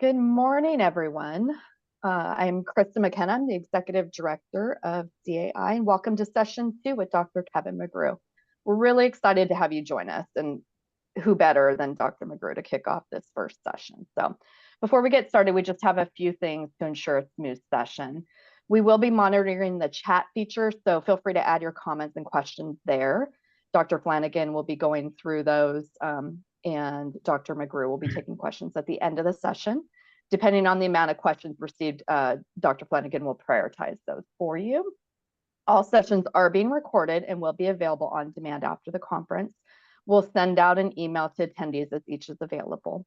Good morning, everyone. I'm Krista McKenna. I'm the Executive Director of CAI, and welcome to Session 2 with Dr. Kevin McGrew. We're really excited to have you join us, and who better than Dr. McGrew to kick off this first session. So before we get started, we just have a few things to ensure a smooth session. We will be monitoring the chat feature, so feel free to add your comments and questions there. Dr. Flanagan will be going through those, and Dr. McGrew will be taking questions at the end of the session. Depending on the amount of questions received, Dr. Flanagan will prioritize those for you. All sessions are being recorded and will be available on demand after the conference. We'll send out an email to attendees as each is available.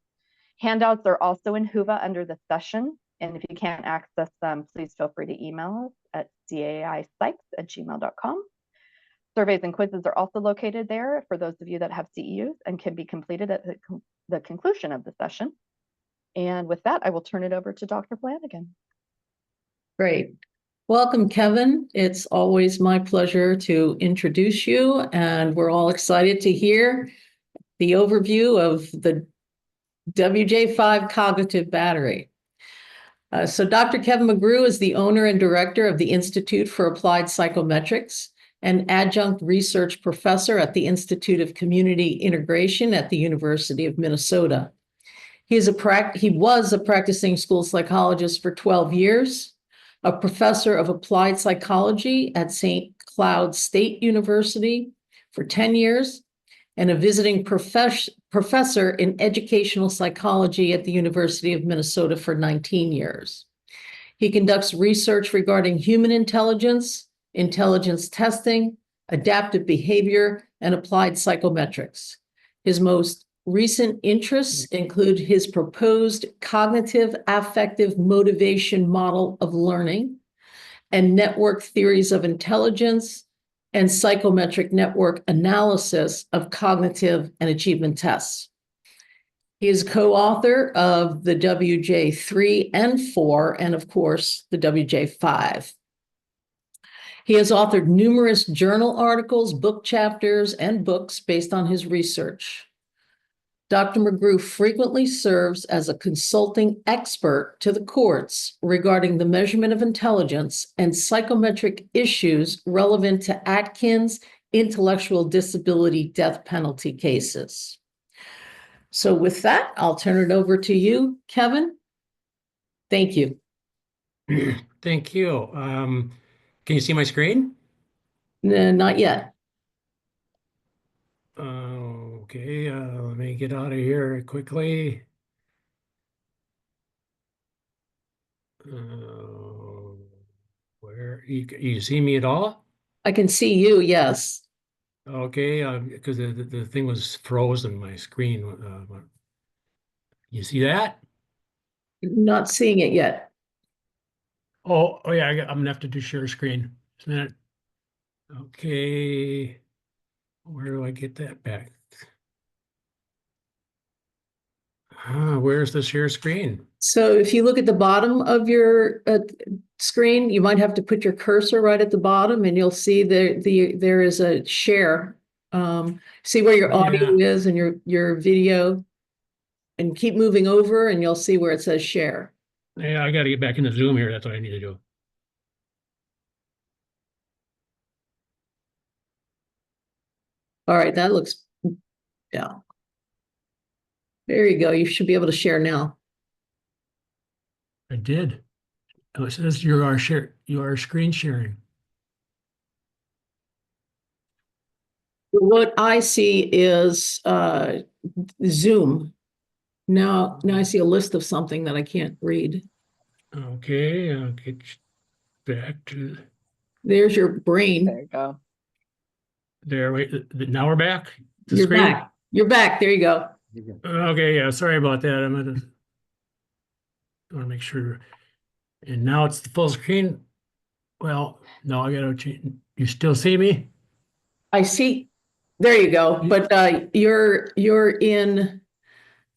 Handouts are also in Whova under the session, and if you can't access them, please feel free to email us at caipsychs@gmail.com. Surveys and quizzes are also located there for those of you that have CEUs and can be completed at the conclusion of the session. And with that, I will turn it over to Dr. Flanagan. Great. Welcome, Kevin. It's always my pleasure to introduce you, and we're all excited to hear the overview of the WJ V cognitive battery. So Dr. Kevin McGrew is the owner and director of the Institute for Applied Psychometrics and adjunct research professor at the Institute of Community Integration at the University of Minnesota. He was a practicing school psychologist for 12 years, a professor of applied psychology at St. Cloud State University for 10 years, and a visiting professor in educational psychology at the University of Minnesota for 19 years. He conducts research regarding human intelligence, intelligence testing, adaptive behavior, and applied psychometrics. His most recent interests include his proposed cognitive affective motivation model of learning and network theories of intelligence and psychometric network analysis of cognitive and achievement tests. He is co-author of the WJ III and IV, and of course, the WJ V. He has authored numerous journal articles, book chapters, and books based on his research. Dr. McGrew frequently serves as a consulting expert to the courts regarding the measurement of intelligence and psychometric issues relevant to Atkins intellectual disability death penalty cases. So with that, I'll turn it over to you, Kevin. Thank you. Thank you. Can you see my screen? Not yet. Okay, let me get out of here quickly. Where you see me at all? I can see you, yes. Okay, because the thing was frozen, my screen. You see that? Not seeing it yet. Oh yeah, I'm gonna have to do share screen. Just a minute. Okay, where do I get that back? Where's the share screen? So if you look at the bottom of your screen, you might have to put your cursor right at the bottom, and you'll see there is a share. See where your audio is and your video, and keep moving over, and you'll see where it says share. Yeah, I got to get back into Zoom here. That's what I need to do. All right, that looks, yeah. There you go. You should be able to share now. I did. Oh, it says you are screen sharing. What I see is Zoom. Now I see a list of something that I can't read. Okay, I'll get back to. There's your brain. There you go. There, wait. Now we're back. You're back. You're back. There you go. Okay, yeah. Sorry about that. I'm gonna want to make sure. And now it's the full screen. Well, no, I gotta change. You still see me? I see. There you go. But you're in.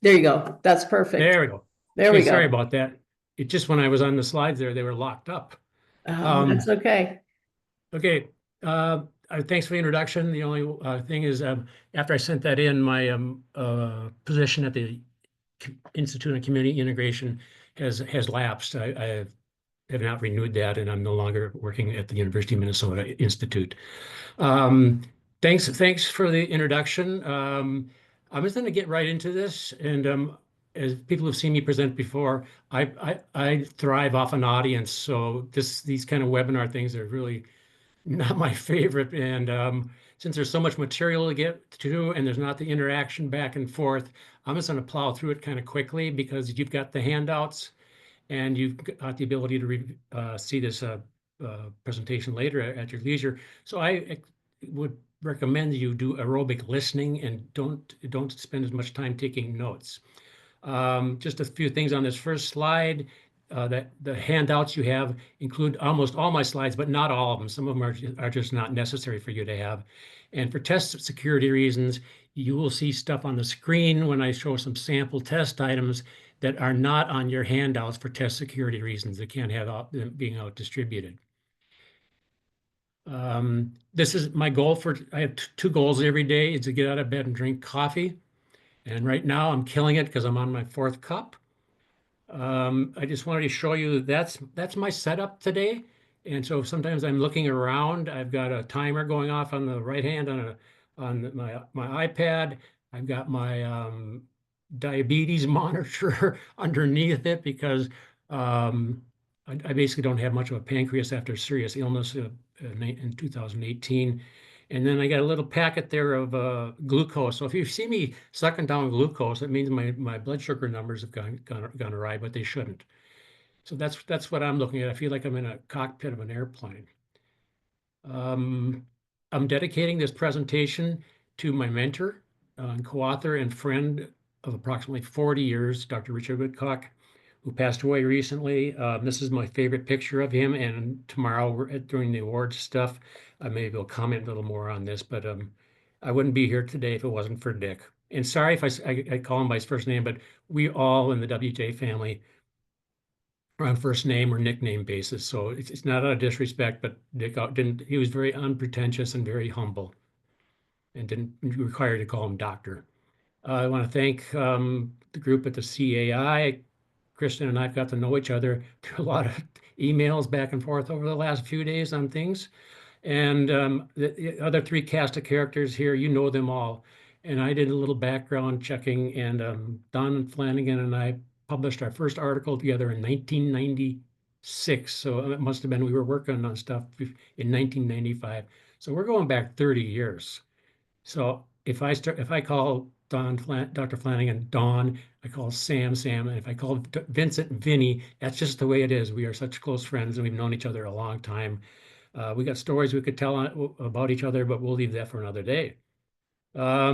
There you go. That's perfect. There we go. There we go. Sorry about that. It just when I was on the slides there, they were locked up. That's okay. Okay. Thanks for the introduction. The only thing is, after I sent that in, my position at the Institute on Community Integration has lapsed. I have not renewed that, and I'm no longer working at the University of Minnesota Institute. Thanks for the introduction. I'm just going to get right into this, and as people have seen me present before, I thrive off an audience, so these kind of webinar things are really not my favorite. And since there's so much material to get to, and there's not the interaction back and forth, I'm just going to plow through it kind of quickly because you've got the handouts. And you've got the ability to see this presentation later at your leisure. So I would recommend you do aerobic listening and don't spend as much time taking notes. Just a few things on this first slide. That the handouts you have include almost all my slides, but not all of them. Some of them are just not necessary for you to have. And for test security reasons, you will see stuff on the screen when I show some sample test items that are not on your handouts for test security reasons. They can't have them being out distributed. This is my goal I have two goals every day is to get out of bed and drink coffee. And right now I'm killing it because I'm on my 4th cup. I just wanted to show you that's my setup today. And so sometimes I'm looking around. I've got a timer going off on the right hand on my iPad. I've got my diabetes monitor underneath it because I basically don't have much of a pancreas after serious illness in 2018. And then I got a little packet there of glucose. So if you see me sucking down glucose, it means my blood sugar numbers have gone awry, but they shouldn't. So that's what I'm looking at. I feel like I'm in a cockpit of an airplane. I'm dedicating this presentation to my mentor, co-author and friend of approximately 40 years, Dr. Richard Woodcock, who passed away recently. This is my favorite picture of him, and tomorrow during the awards stuff, maybe I'll comment a little more on this, but I wouldn't be here today if it wasn't for Dick. And sorry if I call him by his first name, but we all in the WJ family are on first name or nickname basis. So it's not out of disrespect, but Dick he was very unpretentious and very humble and didn't require to call him doctor. I want to thank the group at the CAI. Kristen and I've got to know each other through a lot of emails back and forth over the last few days on things. And the other 3 cast of characters here, you know them all. And I did a little background checking, and Don Flanagan and I published our first article together in 1996. So it must have been we were working on stuff in 1995. So we're going back 30 years. So if I call Dr. Flanagan Don, I call Sam, and if I call Vincent Vinny, that's just the way it is. We are such close friends, and we've known each other a long time. We got stories we could tell about each other, but we'll leave that for another day. I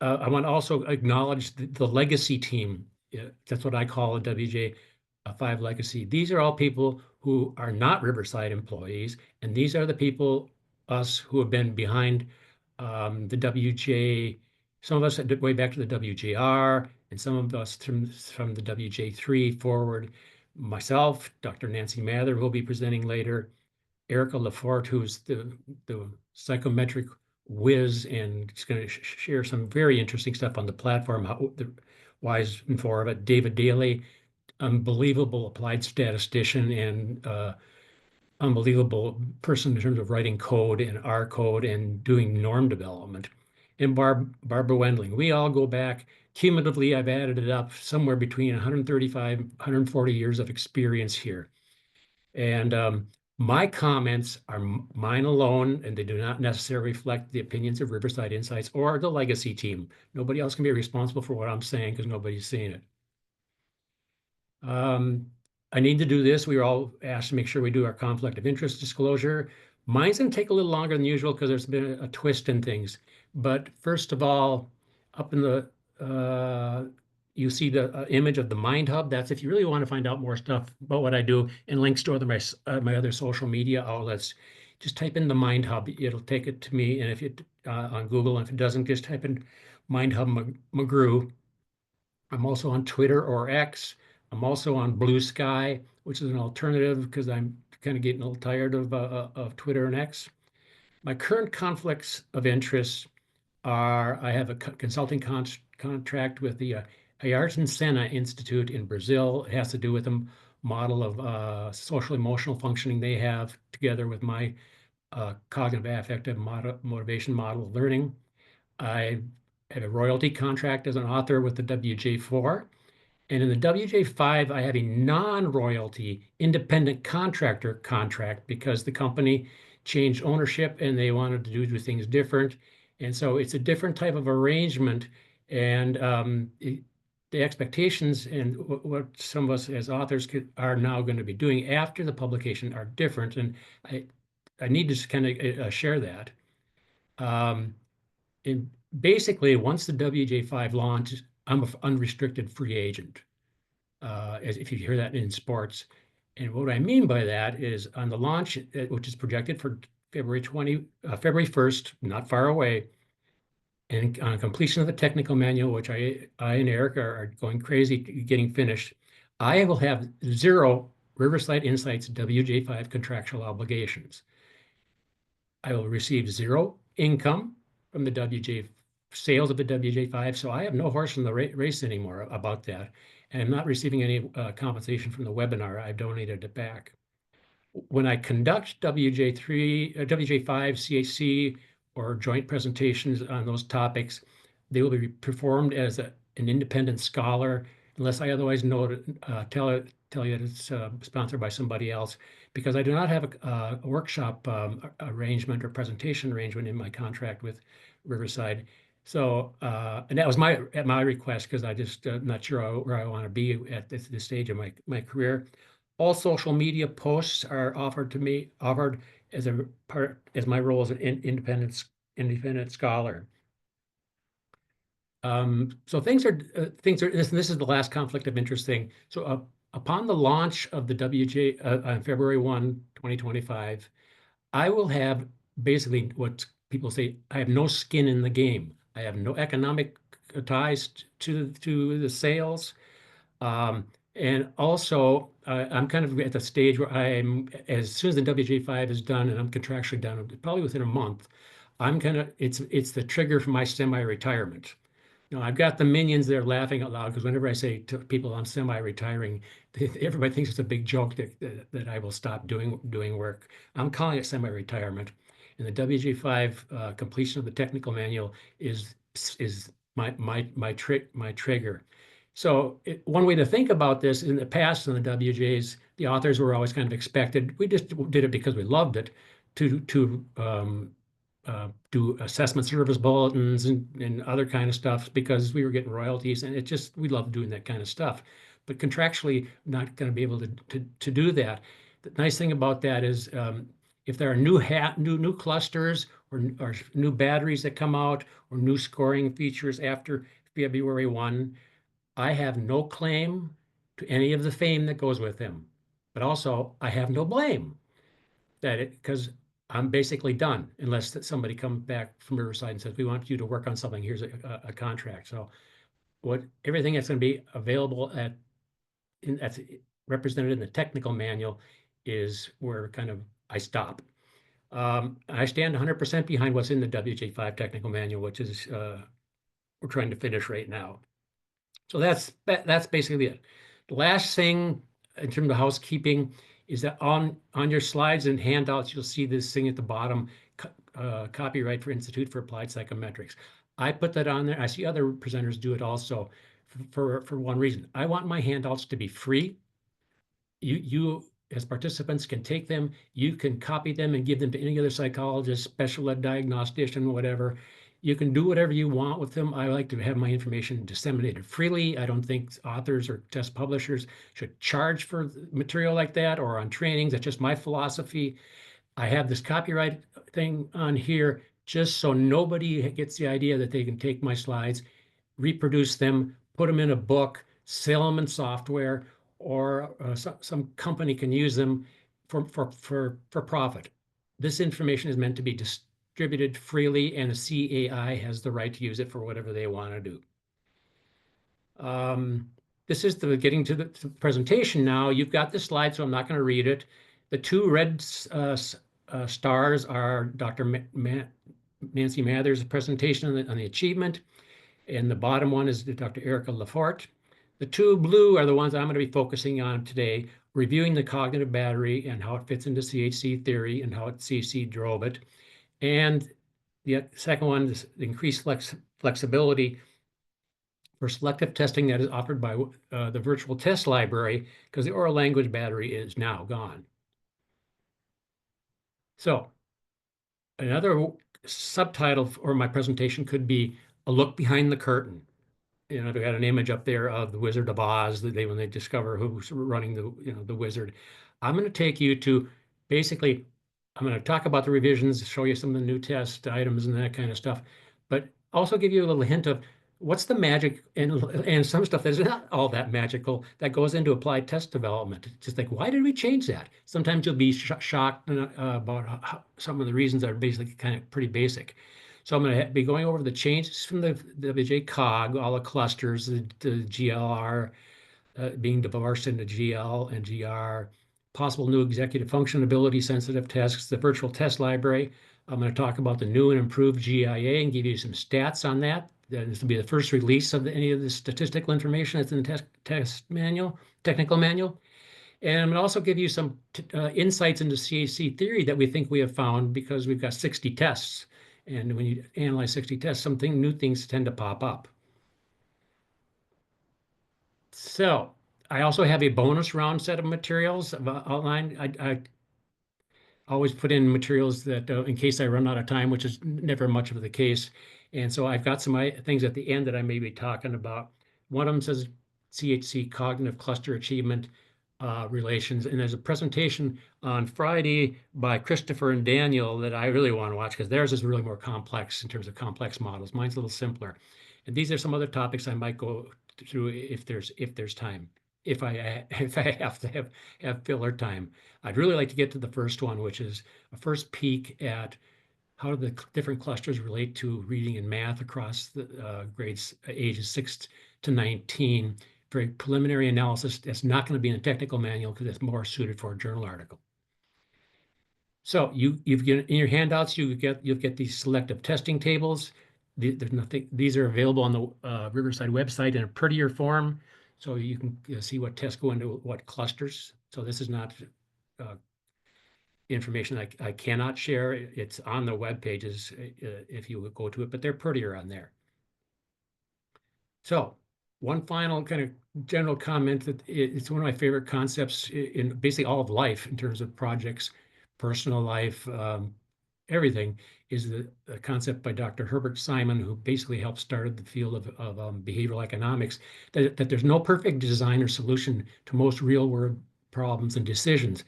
want to also acknowledge the legacy team. That's what I call a WJ V legacy. These are all people who are not Riverside employees, and these are the people, us, who have been behind the WJ. Some of us way back to the WJR, and some of us from the WJ III forward. Myself, Dr. Nancy Mather, who will be presenting later, Erica Lafort, who's the psychometric whiz, and is going to share some very interesting stuff on the platform, the whys and for of it. David Daly, unbelievable applied statistician and unbelievable person in terms of writing code and R code and doing norm development. And Barbara Wendling. We all go back. Cumulatively, I've added it up somewhere between 135, 140 years of experience here. And my comments are mine alone, and they do not necessarily reflect the opinions of Riverside Insights or the legacy team. Nobody else can be responsible for what I'm saying because nobody's seeing it. I need to do this. We were all asked to make sure we do our conflict of interest disclosure. Mine's going to take a little longer than usual because there's been a twist in things. But first of all, up in the, you see the image of the Mind Hub. That's if you really want to find out more stuff about what I do, and links to my other social media outlets. Just type in the Mind Hub. It'll take it to me. And if you on Google, and if it doesn't, just type in Mind Hub McGrew. I'm also on Twitter or X. I'm also on Blue Sky, which is an alternative because I'm kind of getting a little tired of Twitter and X. My current conflicts of interest are I have a consulting contract with the Ayrton Senna Institute in Brazil. It has to do with a model of social emotional functioning they have together with my cognitive affective motivation model of learning. I have a royalty contract as an author with the WJ4. And in the WJ5, I have a non-royalty independent contractor contract because the company changed ownership and they wanted to do things different. And so it's a different type of arrangement. And the expectations and what some of us as authors are now going to be doing after the publication are different. And I need to kind of share that. And basically, once the WJ5 launches, I'm an unrestricted free agent, as if you hear that in sports. And what I mean by that is on the launch, which is projected for February 1st, not far away, and on completion of the technical manual, which I and Eric are going crazy getting finished, I will have 0 Riverside Insights WJ5 contractual obligations. I will receive 0 income from the WJ sales of the WJ5, so I have no horse in the race anymore about that. And I'm not receiving any compensation from the webinar. I've donated it back. When I conduct WJ5 CHC or joint presentations on those topics, they will be performed as an independent scholar, unless I otherwise tell you that it's sponsored by somebody else, because I do not have a workshop arrangement or presentation arrangement in my contract with Riverside. So, and that was at my request, because I just not sure where I want to be at this stage of my career. All social media posts are offered as my role as an independent scholar. So things are this is the last conflict of interest thing. So upon the launch of the WJ on February 1, 2025, I will have basically what people say, I have no skin in the game. I have no economic ties to the sales. And also, I'm kind of at the stage where as soon as the WJ5 is done and I'm contractually done, probably within a month, it's the trigger for my semi-retirement. You know, I've got the minions there laughing out loud because whenever I say to people I'm semi-retiring, everybody thinks it's a big joke that I will stop doing work. I'm calling it semi-retirement. And the WJ5 completion of the technical manual is my trigger. So one way to think about this, in the past in the WJs, the authors were always kind of expected. We just did it because we loved it to do assessment service bulletins and other kind of stuff because we were getting royalties, and we love doing that kind of stuff. But contractually, not going to be able to do that. The nice thing about that is if there are new clusters or new batteries that come out or new scoring features after February 1, I have no claim to any of the fame that goes with them, but also I have no blame because I'm basically done unless somebody comes back from Riverside and says, we want you to work on something. Here's a contract. So everything that's going to be available that's represented in the technical manual is where kind of I stop. I stand 100% behind what's in the WJ5 technical manual, which is we're trying to finish right now. So that's basically it. The last thing in terms of housekeeping is that on your slides and handouts, you'll see this thing at the bottom, copyright for Institute for Applied Psychometrics. I put that on there. I see other presenters do it also for one reason. I want my handouts to be free. You as participants can take them. You can copy them and give them to any other psychologist, special ed diagnostician, whatever. You can do whatever you want with them. I like to have my information disseminated freely. I don't think authors or test publishers should charge for material like that or on trainings. That's just my philosophy. I have this copyright thing on here just so nobody gets the idea that they can take my slides, reproduce them, put them in a book, sell them in software, or some company can use them for profit. This information is meant to be distributed freely, and the CAI has the right to use it for whatever they want to do. This is getting to the presentation now. You've got the slide, so I'm not going to read it. The two red stars are Dr. Nancy Mather's presentation on the achievement. And the bottom one is Dr. Erica Lafort. The two blue are the ones I'm going to be focusing on today, reviewing the cognitive battery and how it fits into CHC theory and how CHC drove it. And the second one is the increased flexibility for selective testing that is offered by the virtual test library, because the oral language battery is now gone. So another subtitle for my presentation could be a look behind the curtain. You know, they had an image up there of the Wizard of Oz that when they discover who's running the wizard. I'm going to take you to basically, I'm going to talk about the revisions, show you some of the new test items and that kind of stuff, but also give you a little hint of what's the magic and some stuff that's not all that magical that goes into applied test development. Just like, why did we change that? Sometimes you'll be shocked about some of the reasons that are basically kind of pretty basic. So I'm going to be going over the changes from the WJ COG, all the clusters, the GLR being divorced into GL and GR, possible new executive function ability sensitive tests, the virtual test library. I'm going to talk about the new and improved GIA and give you some stats on that. This will be the first release of any of the statistical information that's in the test manual, technical manual. And I'm going to also give you some insights into CHC theory that we think we have found, because we've got 60 tests. And when you analyze 60 tests, new things tend to pop up. So I also have a bonus round set of materials outlined. I always put in materials that in case I run out of time, which is never much of the case. And so I've got some things at the end that I may be talking about. One of them says CHC cognitive cluster achievement relations. And there's a presentation on Friday by Christopher and Daniel that I really want to watch, because theirs is really more complex in terms of complex models. Mine's a little simpler. And these are some other topics I might go through if there's time. If I have to have filler time. I'd really like to get to the first one, which is a first peek at how the different clusters relate to reading and math across the grades ages 6 to 19. Very preliminary analysis that's not going to be in a technical manual because it's more suited for a journal article. So you've got in your handouts, you'll get these selective testing tables. There's nothing. These are available on the Riverside website in a prettier form, so you can see what tests go into what clusters. So this is not information I cannot share. It's on the web pages if you would go to it, but they're prettier on there. So one final kind of general comment that it's one of my favorite concepts in basically all of life in terms of projects, personal life, everything, is the concept by Dr. Herbert Simon, who basically helped start the field of behavioral economics, that there's no perfect design or solution to most real world problems and decisions.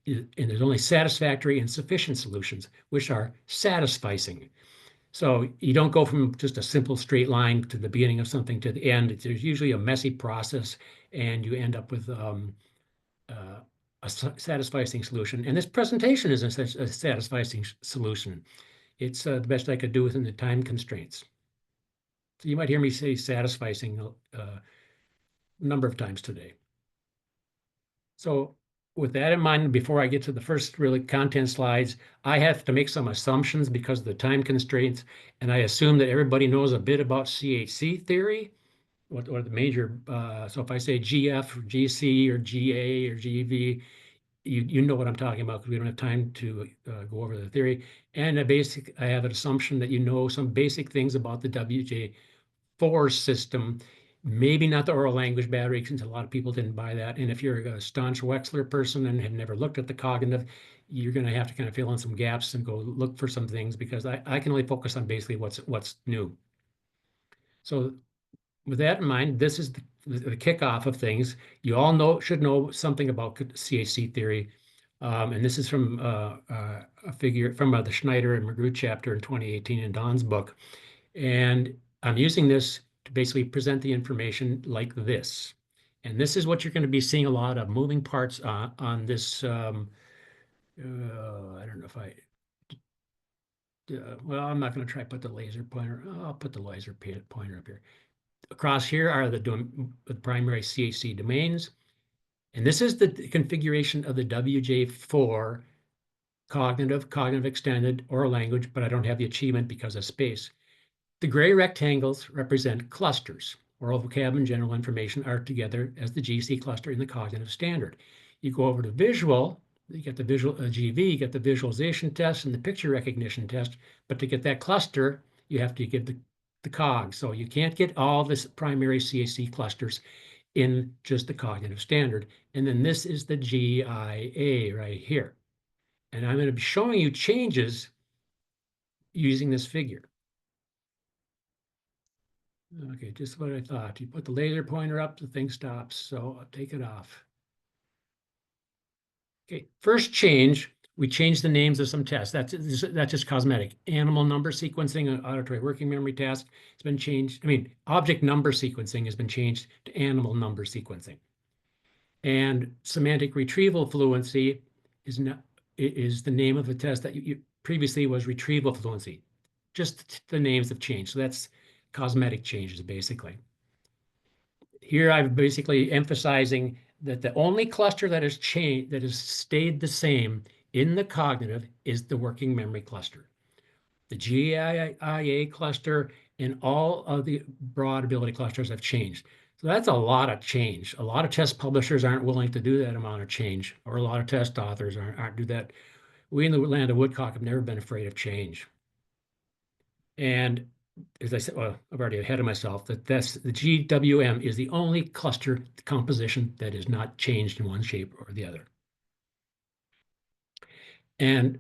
And there's only satisfactory and sufficient solutions, which are satisficing. So you don't go from just a simple straight line to the beginning of something to the end. There's usually a messy process, and you end up with a satisfying solution. And this presentation is a satisfying solution. It's the best I could do within the time constraints. So you might hear me say satisfying a number of times today. So with that in mind, before I get to the first really content slides, I have to make some assumptions because of the time constraints. And I assume that everybody knows a bit about CHC theory, what the major, so if I say GF or GC or GA or GV, you know what I'm talking about, because we don't have time to go over the theory. And I have an assumption that you know some basic things about the WJ IV system, maybe not the oral language battery, since a lot of people didn't buy that. And if you're a staunch Wechsler person and have never looked at the cognitive, you're going to have to kind of fill in some gaps and go look for some things, because I can only focus on basically what's new. So with that in mind, this is the kickoff of things. You all should know something about CHC theory. And this is from a figure from the Schneider and McGrew chapter in 2018 in Don's book. And I'm using this to basically present the information like this. And this is what you're going to be seeing a lot of moving parts on this. I don't know if well, I'm not going to try to put the laser pointer. I'll put the laser pointer up here. Across here are the primary CHC domains. And this is the configuration of the WJ IV cognitive extended oral language, but I don't have the achievement because of space. The gray rectangles represent clusters. Oral vocab and general information are together as the GC cluster in the cognitive standard. You go over to visual, you get the visual GV, you get the visualization test and the picture recognition test. But to get that cluster, you have to give the COG. So you can't get all this primary CHC clusters in just the cognitive standard. And then this is the GIA right here. And I'm going to be showing you changes using this figure. Okay, just what I thought. You put the laser pointer up, the thing stops. So I'll take it off. Okay, first change, we changed the names of some tests. That's just cosmetic. Animal number sequencing, an auditory working memory task, has been changed. I mean, object number sequencing has been changed to animal number sequencing. And semantic retrieval fluency is the name of a test that you previously was retrieval fluency. Just the names have changed. So that's cosmetic changes, basically. Here I'm basically emphasizing that the only cluster that has changed, that has stayed the same in the cognitive is the working memory cluster. The GIA cluster and all of the broad ability clusters have changed. So that's a lot of change. A lot of test publishers aren't willing to do that amount of change, or a lot of test authors aren't do that. We in the land of Woodcock have never been afraid of change. And as I said, well, I've already ahead of myself, that the GWM is the only cluster composition that is not changed in one shape or the other. And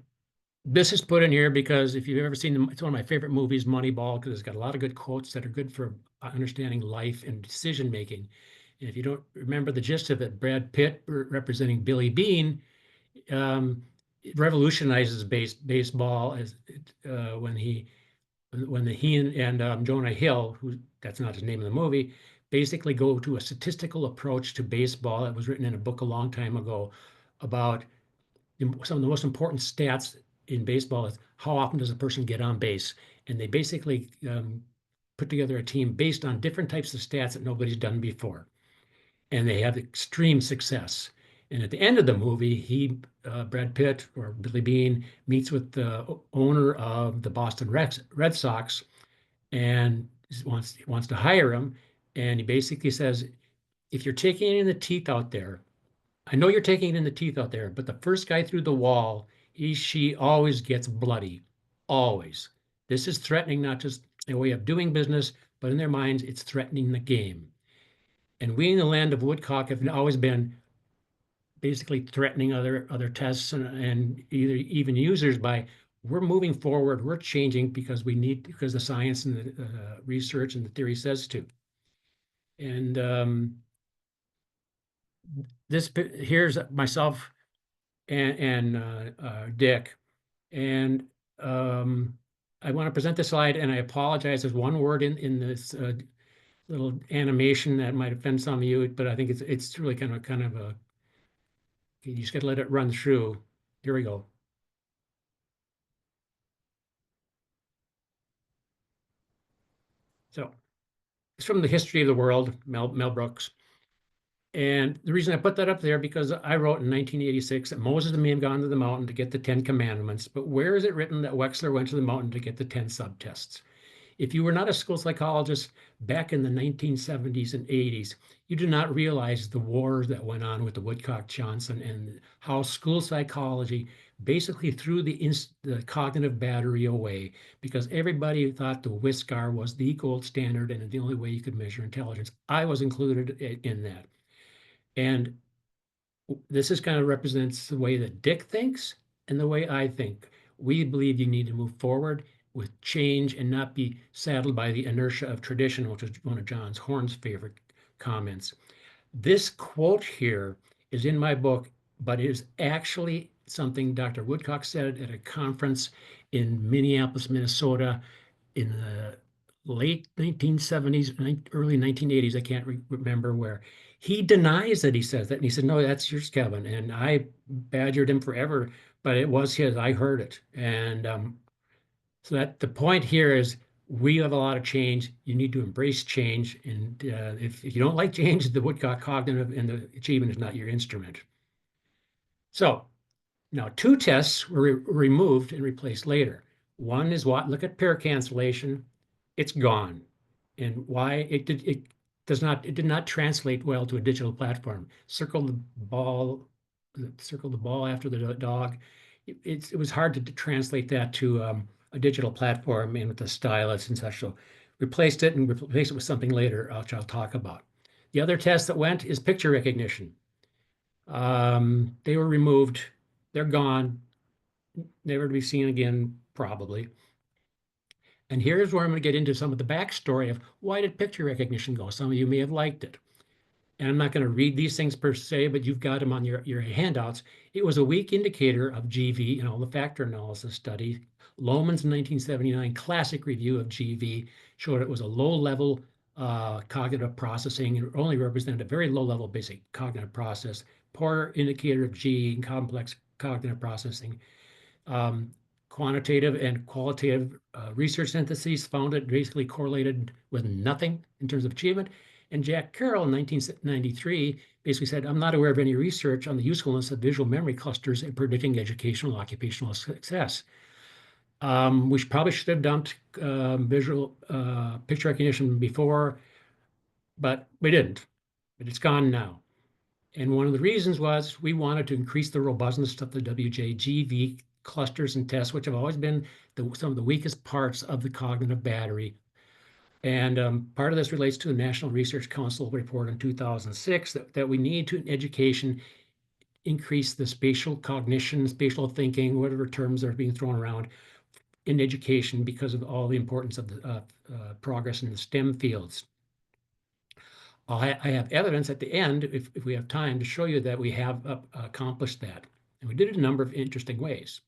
this is put in here because if you've ever seen, it's one of my favorite movies, Moneyball, because it's got a lot of good quotes that are good for understanding life and decision making. And if you don't remember the gist of it, Brad Pitt representing Billy Beane revolutionizes baseball as when he and Jonah Hill, who that's not his name in the movie, basically go to a statistical approach to baseball. It was written in a book a long time ago about some of the most important stats in baseball is how often does a person get on base. And they basically put together a team based on different types of stats that nobody's done before. And they have extreme success. And at the end of the movie, Brad Pitt or Billy Beane meets with the owner of the Boston Red Sox and wants to hire him. And he basically says, if you're taking it in the teeth out there, I know you're taking it in the teeth out there, but the first guy through the wall, she always gets bloody, always. This is threatening not just a way of doing business, but in their minds, it's threatening the game. And we in the land of Woodcock have always been basically threatening other tests and even users by, we're moving forward, we're changing because the science and the research and the theory says to. And here's myself and Dick, and I want to present this slide, and I apologize. There's one word in this little animation that might offend some of you, but I think it's really kind of a. You just got to let it run through. Here we go. So it's from the History of the World, Mel Brooks. And the reason I put that up there, because I wrote in 1986 that Moses may have gone to the mountain to get the 10 commandments, but where is it written that Wechsler went to the mountain to get the 10 subtests? If you were not a school psychologist back in the 1970s and 80s, you do not realize the wars that went on with the Woodcock-Johnson and how school psychology basically threw the cognitive battery away because everybody thought the WSCAR was the gold standard and the only way you could measure intelligence. I was included in that. And this is kind of represents the way that Dick thinks and the way I think. We believe you need to move forward with change and not be saddled by the inertia of tradition, which is one of John Horn's favorite comments. This quote here is in my book, but it is actually something Dr. Woodcock said at a conference in Minneapolis, Minnesota in the late 1970s, early 1980s. I can't remember where. He denies that he says that. And he said, no, that's yours, Kevin. And I badgered him forever, but it was his. I heard it. And so that the point here is we have a lot of change. You need to embrace change. And if you don't like change, the Woodcock cognitive and the achievement is not your instrument. So now 2 tests were removed and replaced later. One is look at pair cancellation. it's gone. And why? It did not translate well to a digital platform. Circle the ball after the dog. It was hard to translate that to a digital platform and with the stylus and such. So replaced it with something later, which I'll talk about. The other test that went is picture recognition. They were removed. They're gone. Never to be seen again, probably. And here's where I'm going to get into some of the backstory of why did picture recognition go? Some of you may have liked it. And I'm not going to read these things per se, but you've got them on your handouts. It was a weak indicator of GV in all the factor analysis studies. Lohmann's 1979 classic review of GV showed it was a low-level cognitive processing. It only represented a very low-level basic cognitive process, poor indicator of G in complex cognitive processing. Quantitative and qualitative research syntheses found it basically correlated with nothing in terms of achievement. And Jack Carroll in 1993 basically said, I'm not aware of any research on the usefulness of visual memory clusters in predicting educational and occupational success. We probably should have dumped visual picture recognition before, but we didn't. But it's gone now. And one of the reasons was we wanted to increase the robustness of the WJ-GV clusters and tests, which have always been some of the weakest parts of the cognitive battery. And part of this relates to the National Research Council report in 2006 that we need to, in education, increase the spatial cognition, spatial thinking, whatever terms are being thrown around in education because of all the importance of the progress in the STEM fields. I have evidence at the end, if we have time, to show you that we have accomplished that. And we did it a number of interesting ways.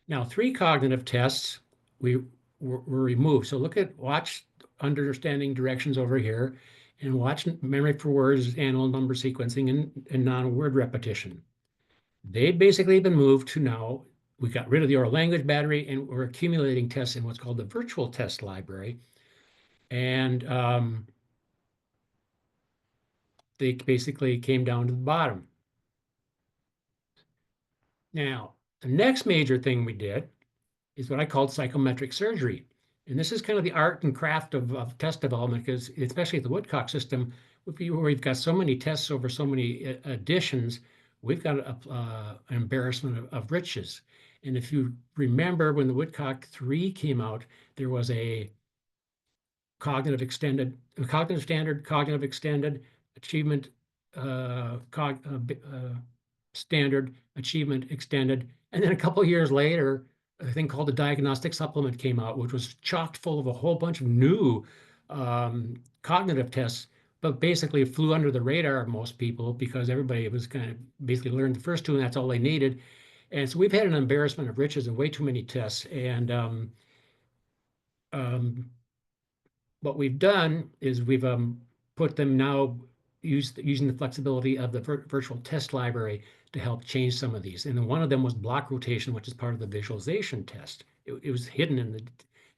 Now, 3 cognitive tests were removed. So watch understanding directions over here, and watch memory for words, animal number sequencing, and non-word repetition. They've basically been moved to now, we got rid of the oral language battery, and we're accumulating tests in what's called the virtual test library. And they basically came down to the bottom. Now, the next major thing we did is what I called psychometric surgery. And this is kind of the art and craft of test development, because especially the Woodcock system, where we've got so many tests over so many additions, we've got an embarrassment of riches. And if you remember when the Woodcock 3 came out, there was a cognitive standard, cognitive extended, achievement standard, achievement extended. And then a couple of years later, a thing called the diagnostic supplement came out, which was chocked full of a whole bunch of new cognitive tests, but basically flew under the radar of most people because everybody was kind of basically learned the first 2 and that's all they needed. And so we've had an embarrassment of riches and way too many tests. And what we've done is we've put them now using the flexibility of the virtual test library to help change some of these. And then one of them was block rotation, which is part of the visualization test. It was hidden in the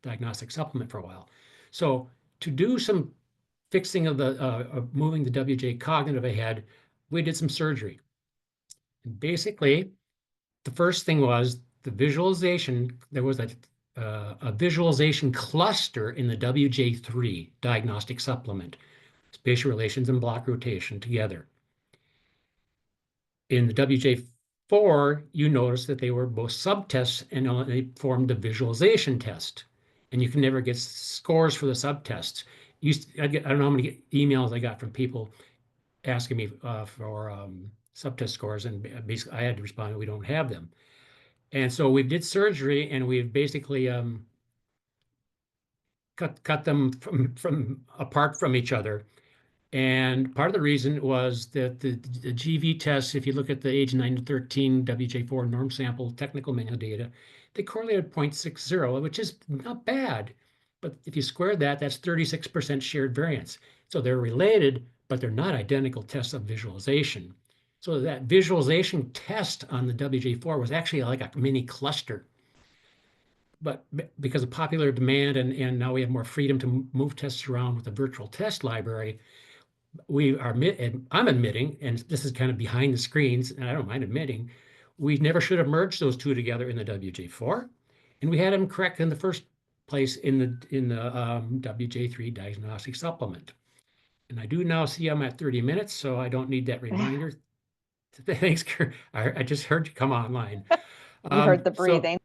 diagnostic supplement for a while. So to do some fixing of moving the WJ cognitive ahead, we did some surgery. And basically, the first thing was the visualization. There was a visualization cluster in the WJ3 diagnostic supplement, spatial relations and block rotation together. In the WJ4, you notice that they were both subtests and they formed the visualization test. And you can never get scores for the subtests. I don't know how many emails I got from people asking me for subtest scores, and basically I had to respond, we don't have them. And so we did surgery, and we've basically cut them from apart from each other. And part of the reason was that the GV tests, if you look at the age 9 to 13 WJ4 norm sample technical manual data, they correlated 0.60, which is not bad. But if you square that, that's 36% shared variance. So they're related, but they're not identical tests of visualization. So that visualization test on the WJ4 was actually like a mini cluster. But because of popular demand and now we have more freedom to move tests around with the virtual test library, I'm admitting, and this is kind of behind the screens, and I don't mind admitting, we never should have merged those 2 together in the WJ4. And we had them correct in the first place in the WJ3 diagnostic supplement. And I do now see I'm at 30 minutes, so I don't need that reminder. Thanks, I just heard you come online. You heard the So breathing.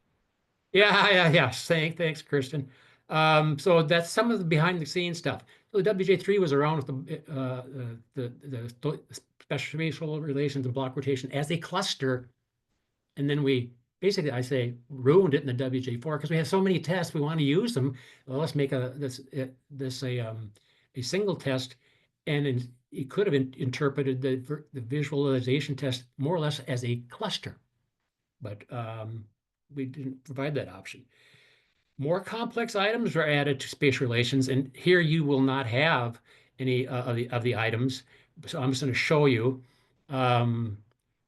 yeah. Thanks, Kristen. So that's some of the behind the scenes stuff. So the WJ3 was around with the special spatial relations and block rotation as a cluster, and then we basically, I say, ruined it in the WJ4 because we have so many tests. We want to use them. Well, let's make a single test, and it could have interpreted the visualization test more or less as a cluster, but we didn't provide that option. More complex items are added to spatial relations, and here you will not have any of the items. So I'm just going to show you.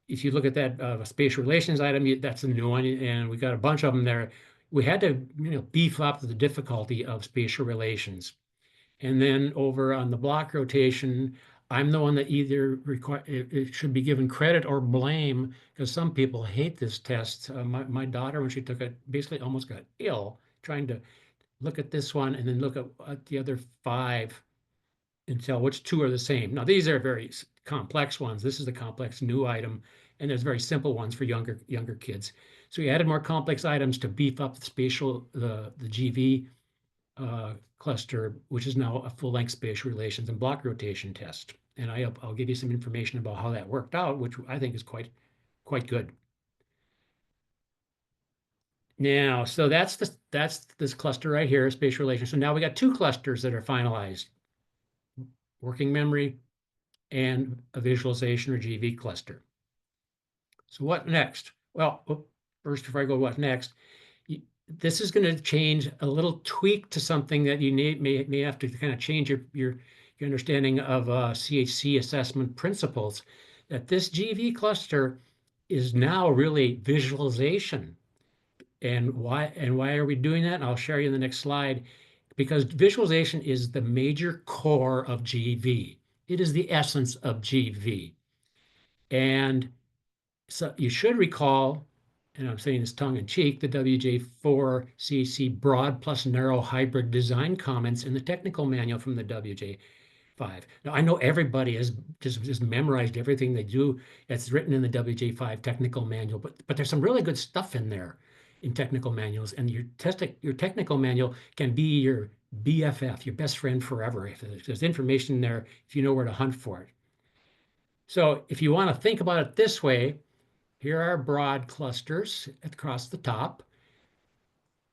If you look at that spatial relations item, that's a new one, and we got a bunch of them there. We had to beef up the difficulty of spatial relations. And then over on the block rotation, I'm the one that either it should be given credit or blame, because some people hate this test. My daughter, when she took it, basically almost got ill trying to look at this one and then look at the other 5 and tell which 2 are the same. Now, these are very complex ones. This is the complex new item, and there's very simple ones for younger kids. So we added more complex items to beef up the spatial, the GV cluster, which is now a full-length spatial relations and block rotation test. And I'll give you some information about how that worked out, which I think is quite good. Now, so that's this cluster right here, spatial relations. So now we got 2 clusters that are finalized: working memory and a visualization or GV cluster. So what next? Well, first, before I go what next, this is going to change a little tweak to something that you may have to kind of change your understanding of CHC assessment principles. That this GV cluster is now really visualization. And why are we doing that? And I'll share you in the next slide, because visualization is the major core of GV. It is the essence of GV. And so you should recall, and I'm saying this tongue in cheek, the WJ IV COG broad plus narrow hybrid design comments in the technical manual from the WJ V. Now, I know everybody has just memorized everything they do. It's written in the WJ V technical manual, but there's some really good stuff in there in technical manuals, and your technical manual can be your BFF, your best friend forever. If there's information there, if you know where to hunt for it. So if you want to think about it this way, here are broad clusters across the top.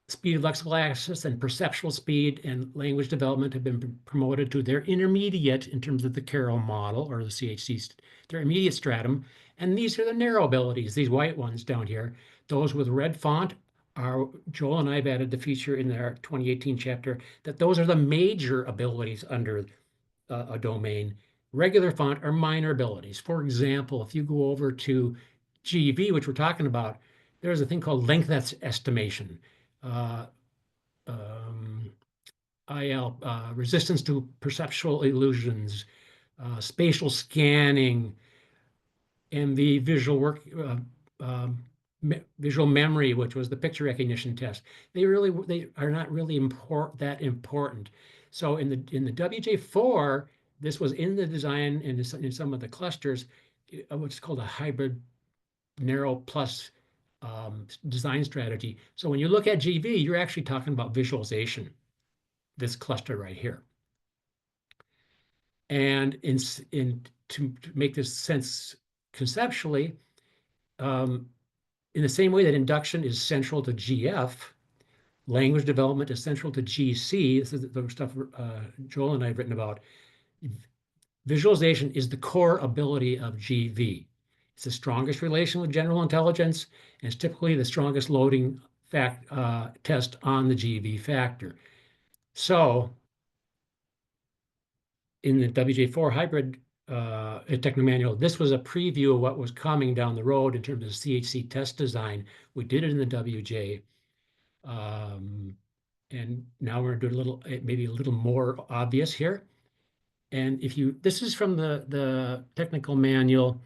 Speed of lexical access and perceptual speed and language development have been promoted to their intermediate in terms of the Carroll model or the CHC, their immediate stratum. And these are the narrow abilities, these white ones down here. Those with red font are, Joel and I have added the feature in our 2018 chapter, that those are the major abilities under a domain. Regular font are minor abilities. For example, if you go over to GV, which we're talking about, there's a thing called length estimation. Resistance to perceptual illusions, spatial scanning, MV visual memory, which was the picture recognition test. They are not really that important. So in the WJ4, this was in the design and in some of the clusters, what's called a hybrid narrow plus design strategy. So when you look at GV, you're actually talking about visualization, this cluster right here. And to make this sense conceptually, in the same way that induction is central to GF, language development is central to GC. This is the stuff Joel and I have written about. Visualization is the core ability of GV. It's the strongest relation with general intelligence, and it's typically the strongest loading test on the GV factor. So in the WJ4 hybrid technical manual, this was a preview of what was coming down the road in terms of CHC test design. We did it in the WJ. And now we're doing maybe a little more obvious here. And this is from the technical manual,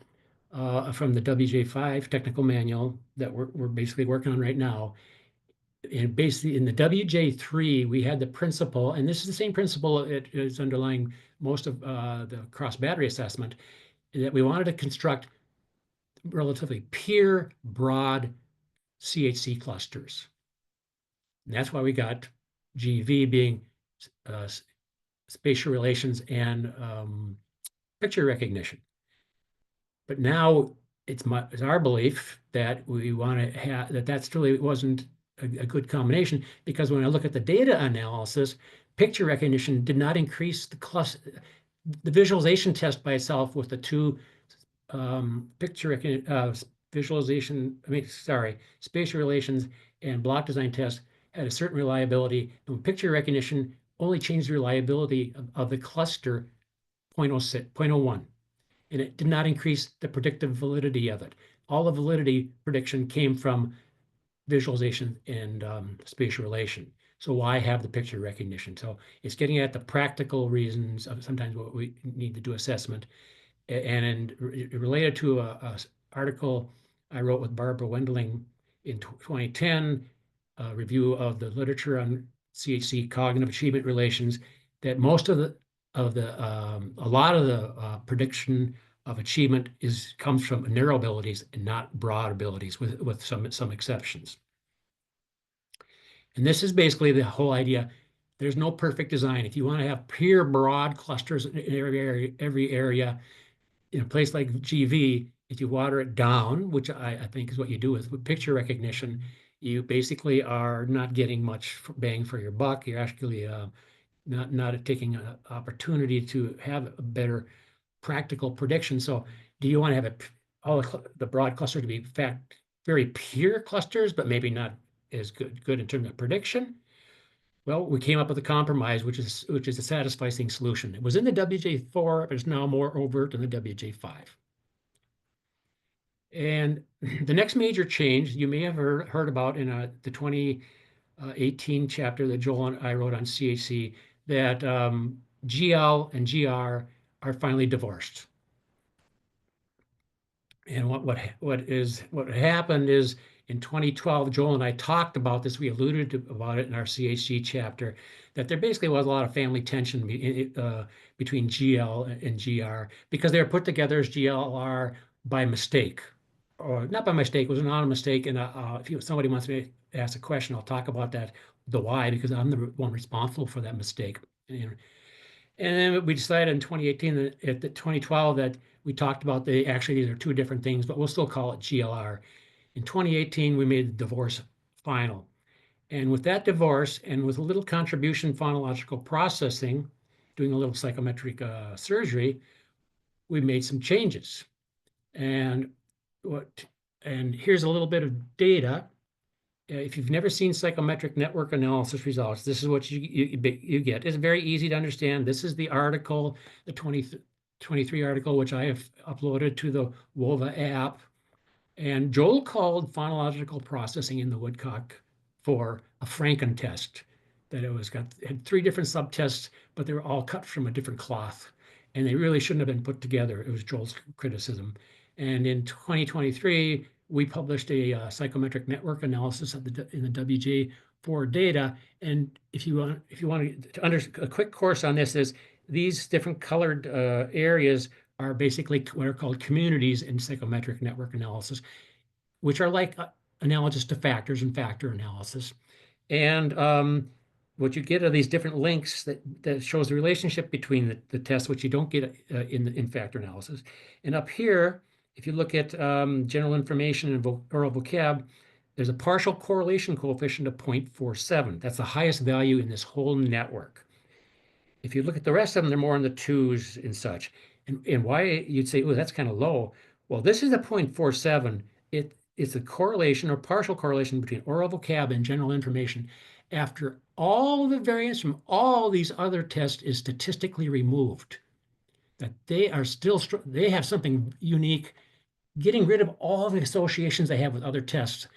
from the WJ5 technical manual that we're basically working on right now. and basically in the WJ3, we had the principle, and this is the same principle that is underlying most of the cross-battery assessment, that we wanted to construct relatively pure, broad CHC clusters. And that's why we got GV being spatial relations and picture recognition. But now it's our belief that we want to have that's really wasn't a good combination, because when I look at the data analysis, picture recognition did not increase the cluster. The visualization test by itself with the two spatial relations and block design tests had a certain reliability, and picture recognition only changed the reliability of the cluster 0.01, and it did not increase the predictive validity of it. All the validity prediction came from visualization and spatial relation. So why have the picture recognition? So it's getting at the practical reasons of sometimes what we need to do assessment. And related to a article I wrote with Barbara Wendling in 2010, a review of the literature on CHC cognitive achievement relations, that most of a lot of the prediction of achievement comes from narrow abilities and not broad abilities, with some exceptions. And this is basically the whole idea. There's no perfect design. If you want to have pure broad clusters in every area, in a place like GV, if you water it down, which I think is what you do with picture recognition, you basically are not getting much bang for your buck. You're actually not taking an opportunity to have a better practical prediction. So do you want to have all the broad cluster to be, in fact, very pure clusters, but maybe not as good in terms of prediction? Well, we came up with a compromise, which is a satisfying solution. It was in the WJ4, but it's now more overt in the WJ5. And the next major change you may have heard about in the 2018 chapter that Joel and I wrote on CHC, that GL and GR are finally divorced. And what happened is, in 2012, Joel and I talked about this. We alluded about it in our CHC chapter, that there basically was a lot of family tension between GL and GR, because they were put together as GLR by mistake, or not by mistake. It was not a mistake. And if somebody wants me to ask a question, I'll talk about that, the why, because I'm the one responsible for that mistake. And then we decided in 2018 at the 2012 that we talked about these are two different things, but we'll still call it GLR. In 2018, we made the divorce final. And with that divorce, and with a little contribution phonological processing, doing a little psychometric surgery, we made some changes. And here's a little bit of data. If you've never seen psychometric network analysis results, this is what you get. It's very easy to understand. This is the article, the 2023 article, which I have uploaded to the WOVA app. And Joel called phonological processing in the woodcock for a Franken test, that had 3 different subtests, but they were all cut from a different cloth, and they really shouldn't have been put together. It was Joel's criticism. And in 2023, we published a psychometric network analysis in the WJ4 data. And if you want to a quick course on this, is these different colored areas are basically what are called communities in psychometric network analysis, which are like analogous to factors in factor analysis. And what you get are these different links that shows the relationship between the tests, which you don't get in factor analysis. And up here, if you look at general information and oral vocab, there's a partial correlation coefficient of 0.47. That's the highest value in this whole network. If you look at the rest of them, they're more in the 2s and such. And why you'd say, oh, that's kind of low. Well, this is a 0.47. It's a correlation or partial correlation between oral vocab and general information after all the variance from all these other tests is statistically removed. That they are still, they have something unique, getting rid of all the associations they have with other tests.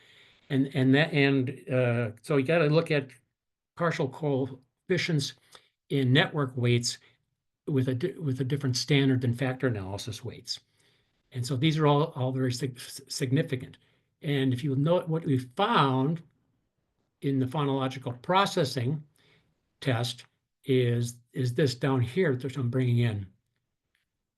So you got to look at partial coefficients in network weights with a different standard than factor analysis weights. And so these are all very significant. And if you note what we found in the phonological processing test is this down here that I'm bringing in.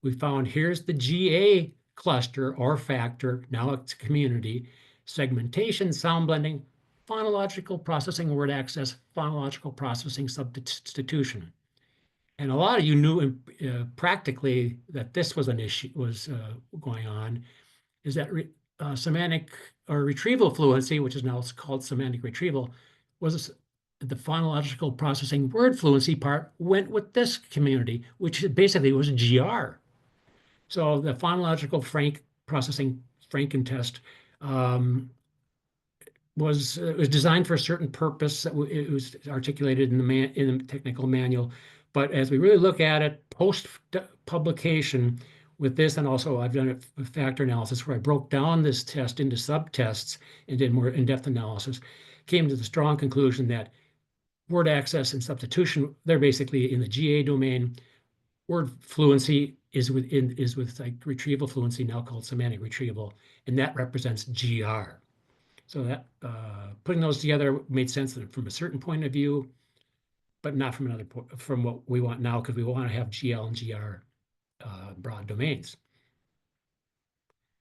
We found here's the GA cluster or factor, now it's community, segmentation, sound blending, phonological processing, word access, phonological processing, substitution. And a lot of you knew practically that this was an issue, going on, is that semantic or retrieval fluency, which is now called semantic retrieval, was the phonological processing word fluency part went with this community, which basically was GR. So the phonological processing Franken test was designed for a certain purpose. It was articulated in the technical manual. But as we really look at it post publication with this, and also I've done it with factor analysis where I broke down this test into subtests and did more in-depth analysis, came to the strong conclusion that word access and substitution, they're basically in the GA domain. Word fluency is with like retrieval fluency, now called semantic retrieval, and that represents GR. So that putting those together made sense from a certain point of view, but not from another point, from what we want now, because we want to have GL and GR broad domains.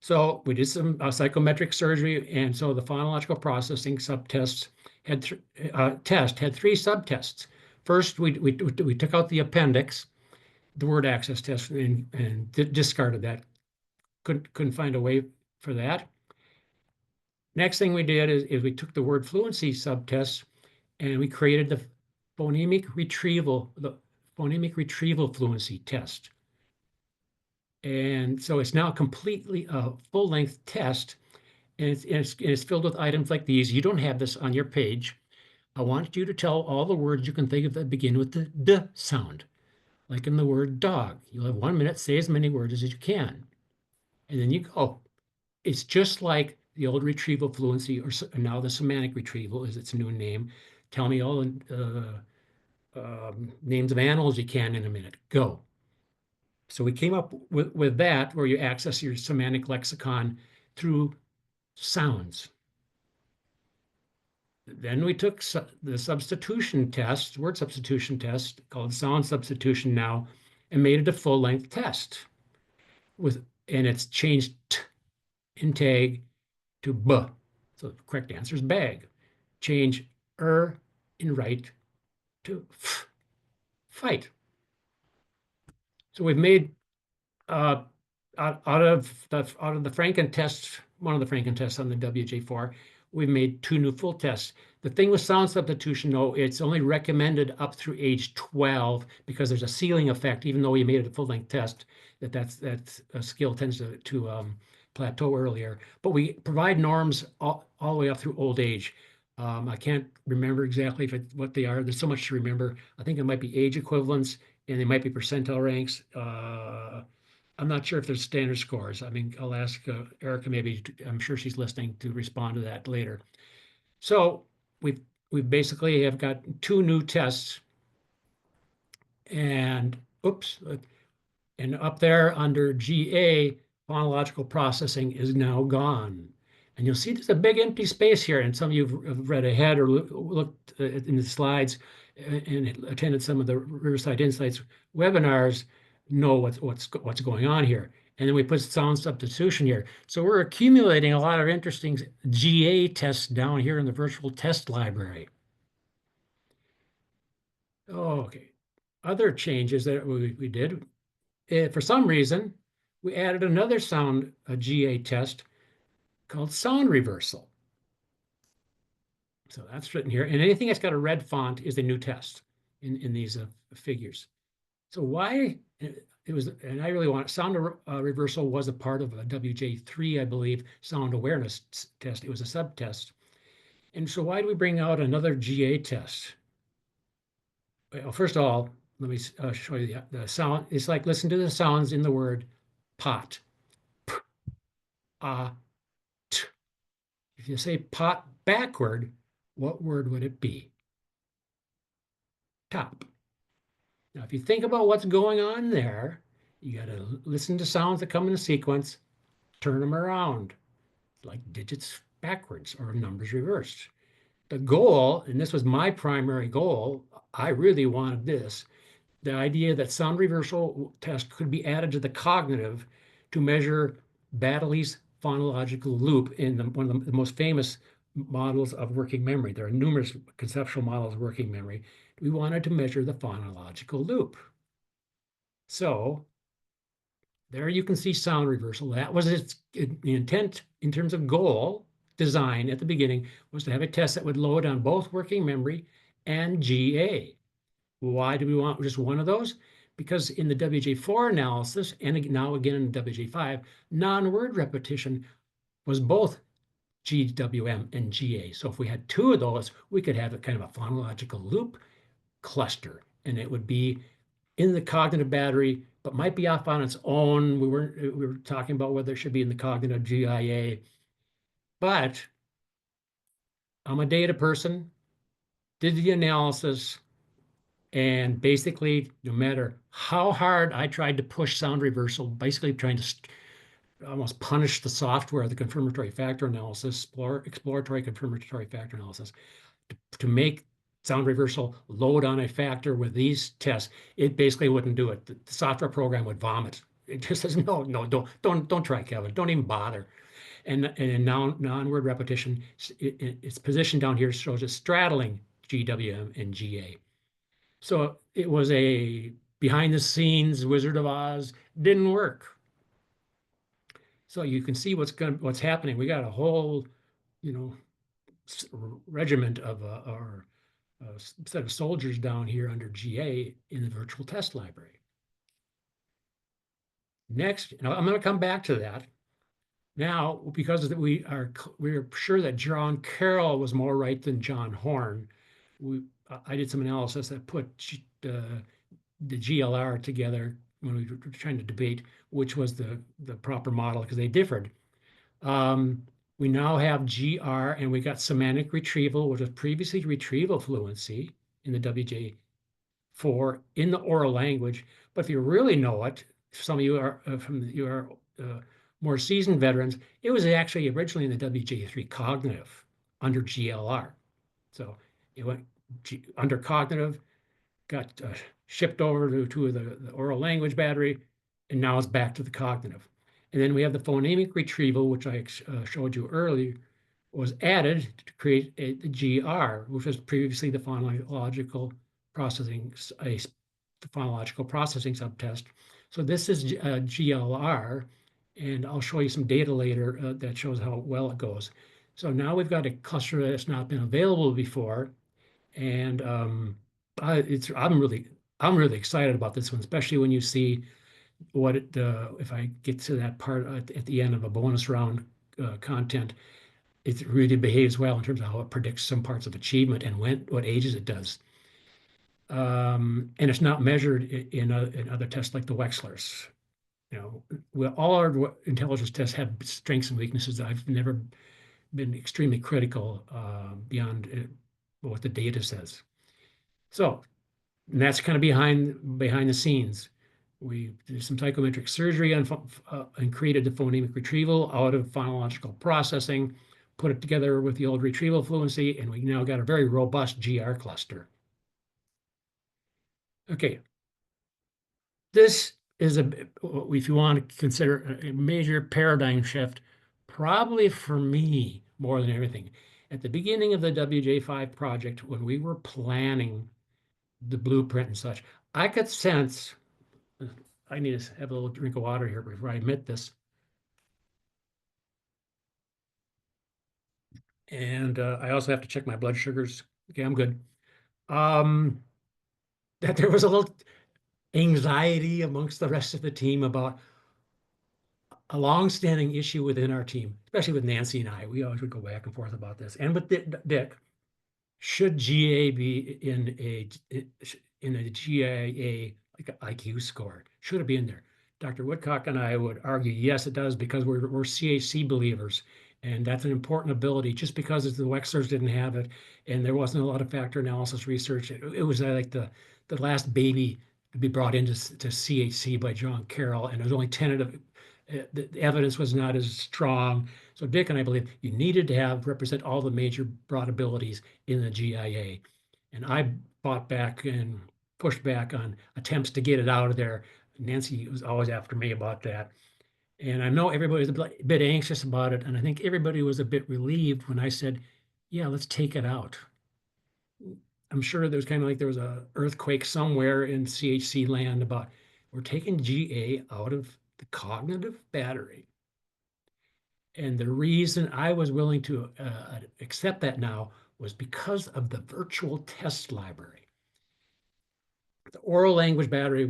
So we did some psychometric surgery, and so the phonological processing subtests had had three subtests. First, we took out the appendix, the word access test, and discarded that. Couldn't find a way for that. Next thing we did is we took the word fluency subtest and we created the phonemic retrieval fluency test. And so it's now completely a full-length test, and it's filled with items like these. You don't have this on your page. I want you to tell all the words you can think of that begin with the D sound, like in the word dog. You'll have 1 minute, say as many words as you can. And then you go. It's just like the old retrieval fluency, or now the semantic retrieval is its new name. Tell me all the names of animals you can in a minute. Go. So we came up with that, where you access your semantic lexicon through sounds. Then we took the substitution test, word substitution test, called sound substitution now, and made it a full-length test. And it's changed T in tag to B. So the correct answer is bag. Change in right to F, fight. So we've made out of the Franken test, one of the Franken tests on the WJ4, we've made 2 new full tests. The thing with sound substitution, though, it's only recommended up through age 12 because there's a ceiling effect. Even though we made it a full-length test, that a skill tends to plateau earlier. But we provide norms all the way up through old age. I can't remember exactly what they are. There's so much to remember. I think it might be age equivalents, and they might be percentile ranks. I'm not sure if there's standard scores. I mean, I'll ask Erica, maybe, I'm sure she's listening, to respond to that later. So we basically have got 2 new tests, and and up there under GA, phonological processing is now gone. And you'll see there's a big empty space here, and some of you have read ahead or looked in the slides and attended some of the Riverside Insights webinars, know what's going on here. And then we put sound substitution here. So we're accumulating a lot of interesting GA tests down here in the virtual test library. Okay, other changes that we did, for some reason, we added another sound GA test called sound reversal. So that's written here, and anything that's got a red font is a new test in these figures. So why it was, and I really want sound reversal was a part of a WJ3, I believe, sound awareness test. It was a subtest. And so why do we bring out another GA test? Well, first of all, let me show you the sound. It's like, listen to the sounds in the word pot. P, t. If you say pot backward, what word would it be? Top. Now, if you think about what's going on there, you got to listen to sounds that come in a sequence, turn them around, like digits backwards or numbers reversed. the goal, and this was my primary goal, I really wanted this, the idea that sound reversal test could be added to the cognitive to measure Baddeley's phonological loop in one of the most famous models of working memory. There are numerous conceptual models of working memory. We wanted to measure the phonological loop. So there you can see sound reversal. That was the intent in terms of goal design at the beginning, was to have a test that would load on both working memory and GA. Why do we want just one of those? Because in the WJ4 analysis, and now again in the WJ5, non-word repetition was both GWM and GA. So if we had two of those, we could have a kind of a phonological loop cluster, and it would be in the cognitive battery, but might be off on its own. We were talking about whether it should be in the cognitive GIA. But I'm a data person, did the analysis, and basically, no matter how hard I tried to push sound reversal, basically trying to almost punish the software, the confirmatory factor analysis, exploratory confirmatory factor analysis, to make sound reversal load on a factor with these tests, it basically wouldn't do it. The software program would vomit. It just says, no, don't try, Kevin. Don't even bother. And in non-word repetition, its position down here shows it straddling GWM and GA. So it was a behind the scenes Wizard of Oz, didn't work. So you can see what's happening. We got a whole, regiment of our set of soldiers down here under GA in the virtual test library. Next, and I'm going to come back to that. Now, because we're sure that John Carroll was more right than John Horn, I did some analysis that put the GLR together when we were trying to debate which was the proper model, because they differed. We now have GR, and we got semantic retrieval, which was previously retrieval fluency in the WJ4 in the oral language. But if you really know it, some of you are more seasoned veterans, it was actually originally in the WJ IV cognitive under GLR. So it went under cognitive, got shipped over to the oral language battery, and now it's back to the cognitive. And then we have the phonemic retrieval, which I showed you earlier, was added to create the GR, which was previously the phonological processing, the phonological processing subtest. So this is GLR, and I'll show you some data later that shows how well it goes. So now we've got a cluster that's not been available before, and I'm really excited about this one, especially when you see what if I get to that part at the end of a bonus round content, it really behaves well in terms of how it predicts some parts of achievement and what ages it does. And it's not measured in other tests like the Wechslers. All our intelligence tests have strengths and weaknesses. I've never been extremely critical beyond what the data says. So, and that's kind of behind the scenes. We did some psychometric surgery and created the phonemic retrieval out of phonological processing, put it together with the old retrieval fluency, and we now got a very robust GR cluster. Okay. This is if you want to consider a major paradigm shift, probably for me more than everything. At the beginning of the WJ5 project, when we were planning the blueprint and such, I could sense, I need to have a little drink of water here before I admit this. And I also have to check my blood sugars. Okay, I'm good. That there was a little anxiety amongst the rest of the team about a long-standing issue within our team, especially with Nancy and I. We always would go back and forth about this. And with Dick, should GA be in a GIA like IQ score? Should it be in there? Dr. Woodcock and I would argue, yes, it does, because we're CHC believers. And that's an important ability. Just because the Wechslers didn't have it, and there wasn't a lot of factor analysis research, it was like the last baby to be brought into CHC by John Carroll, and it was only tentative the evidence was not as strong. So Dick and I believe you needed to represent all the major broad abilities in the GIA. And I fought back and pushed back on attempts to get it out of there. Nancy was always after me about that. And I know everybody was a bit anxious about it. And I think everybody was a bit relieved when I said, yeah, let's take it out. I'm sure there's kind of like there was a earthquake somewhere in CHC land about we're taking GA out of the cognitive battery. And the reason I was willing to accept that now was because of the virtual test library. The oral language battery,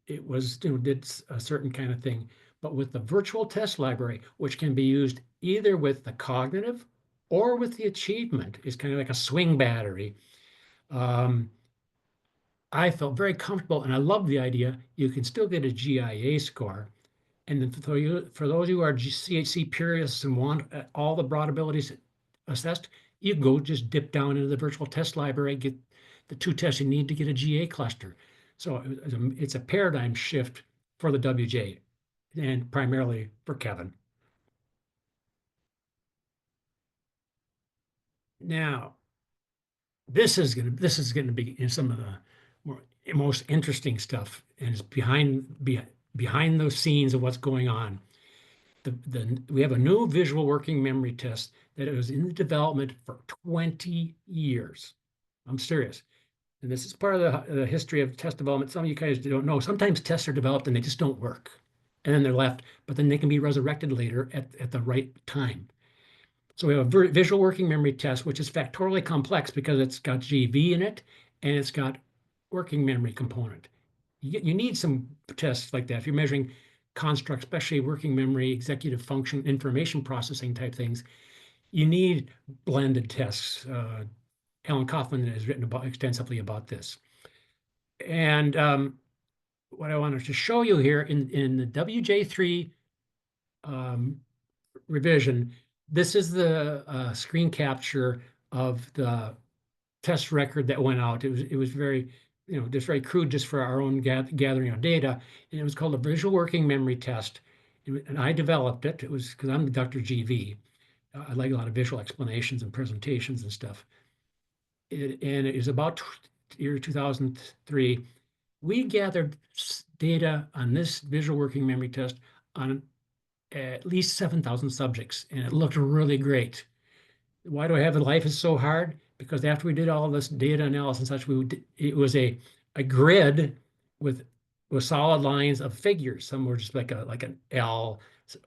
it was, did a certain kind of thing, but with the virtual test library, which can be used either with the cognitive or with the achievement, is kind of like a swing battery. I felt very comfortable, and I love the idea you can still get a GIA score. And then for those who are CHC purists and want all the broad abilities assessed, you go just dip down into the virtual test library, get the 2 tests you need to get a GA cluster. So it's a paradigm shift for the WJ and primarily for Kevin. Now, this is going to be in some of the most interesting stuff, and it's behind the scenes of what's going on. We have a new visual working memory test that was in development for 20 years. I'm serious. And this is part of the history of test development. Some of you guys don't know. Sometimes tests are developed and they just don't work. And then they're left, but then they can be resurrected later at the right time. So we have a visual working memory test, which is factorially complex because it's got GV in it and it's got working memory component. You need some tests like that. If you're measuring constructs, especially working memory, executive function, information processing type things, you need blended tests. Alan Kaufman has written extensively about this. And what I wanted to show you here in the WJ III revision, this is the screen capture of the test record that went out. It was very, just very crude, just for our own gathering of data. And it was called a visual working memory test. And I developed it. It was because I'm Dr. GV. I like a lot of visual explanations and presentations and stuff. And it is about year 2003. We gathered data on this visual working memory test on at least 7,000 subjects, and it looked really great. Why do I have it? Life is so hard? Because after we did all this data analysis and such, it was a grid with solid lines of figures. Some were just like an L,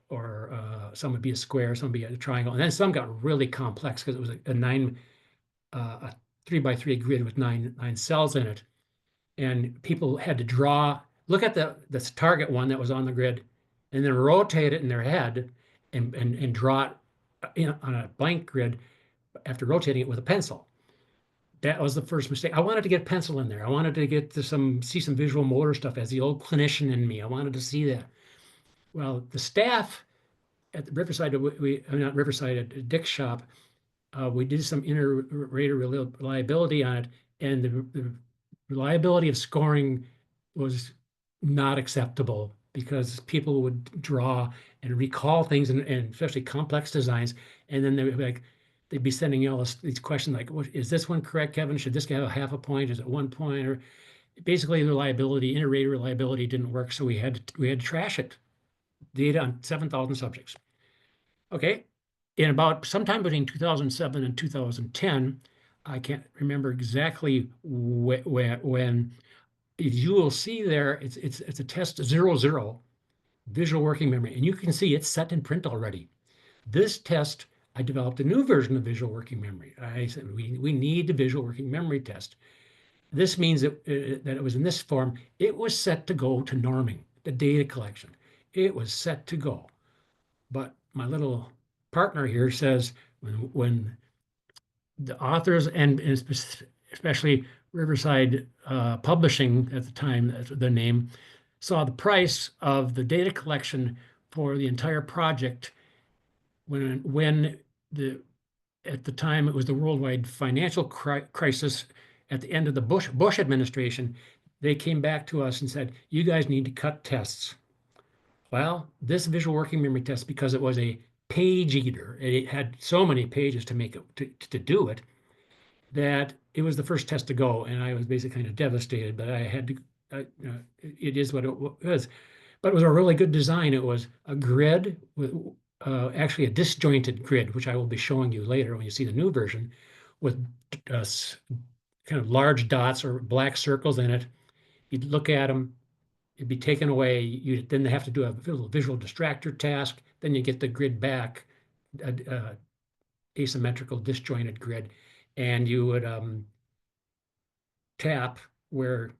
or some would be a square, some would be a triangle, and then some got really complex because it was a 3x3 grid with nine cells in it, and people had to look at the target one that was on the grid, and then rotate it in their head and draw it on a blank grid after rotating it with a pencil. That was the first mistake. I wanted to get pencil in there. I wanted to get to see some visual motor stuff as the old clinician in me. I wanted to see that. Well, the staff at the Riverside, not Riverside, at Dick's shop, we did some inter-rater reliability on it, and the reliability of scoring was not acceptable because people would draw and recall things, and especially complex designs, and then they'd be sending all these questions like, is this one correct, Kevin? Should this have a half a point? Is it 1 point? Or basically the reliability, inter-rater reliability didn't work, so we had to trash it. Data on 7,000 subjects. Okay, in about sometime between 2007 and 2010, I can't remember exactly when, you will see there, it's a test 00, visual working memory, and you can see it's set in print already. This test, I developed a new version of visual working memory. I said, we need the visual working memory test. This means that it was in this form. It was set to go to norming, the data collection. It was set to go. But my little partner here says when the authors and especially Riverside Publishing at the time, that's the name, saw the price of the data collection for the entire project when at the time it was the worldwide financial crisis at the end of the Bush administration, they came back to us and said, you guys need to cut tests. Well, this visual working memory test, because it was a page eater, it had so many pages to make it to do it, that it was the first test to go, and I was basically kind of devastated. But I had to. It is what it was. But it was a really good design. It was a grid with actually a disjointed grid, which I will be showing you later when you see the new version, with kind of large dots or black circles in it. You'd look at them, it'd be taken away. You then have to do a visual distractor task. Then you get the grid back, asymmetrical disjointed grid, and you would tap where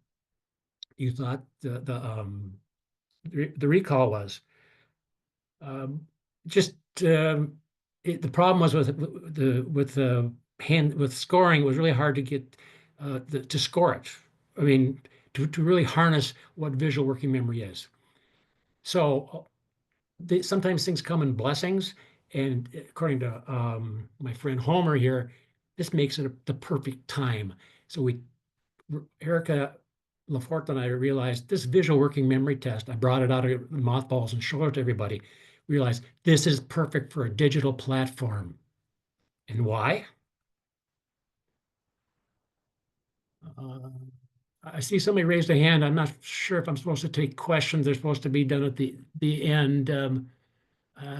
you thought the recall was. The problem was with scoring, it was really hard to get to score it. I mean, to really harness what visual working memory is. So sometimes things come in blessings, and according to my friend Homer here, this makes it the perfect time. So Erica Laforte and I realized this visual working memory test, I brought it out of the mothballs and showed it to everybody, realized this is perfect for a digital platform. And why? I see somebody raised a hand. I'm not sure if I'm supposed to take questions. They're supposed to be done at the end.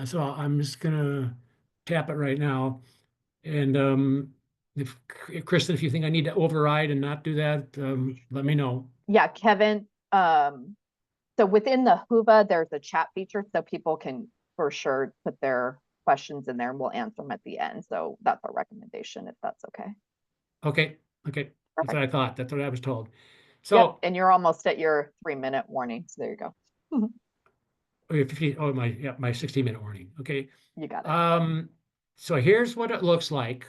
So I'm just gonna tap it right now. And if Kristen, if you think I need to override and not do that, let me know. Yeah, Kevin. So within the Whova, there's a chat feature, so people can for sure put their questions in there, and we'll answer them at the end. So that's our recommendation, if that's okay. Okay. Perfect. That's what I thought. That's what I was told. So, yep, and you're almost at your 3-minute warning. So there you go. my 60-minute warning. Okay. You got it. So here's what it looks like.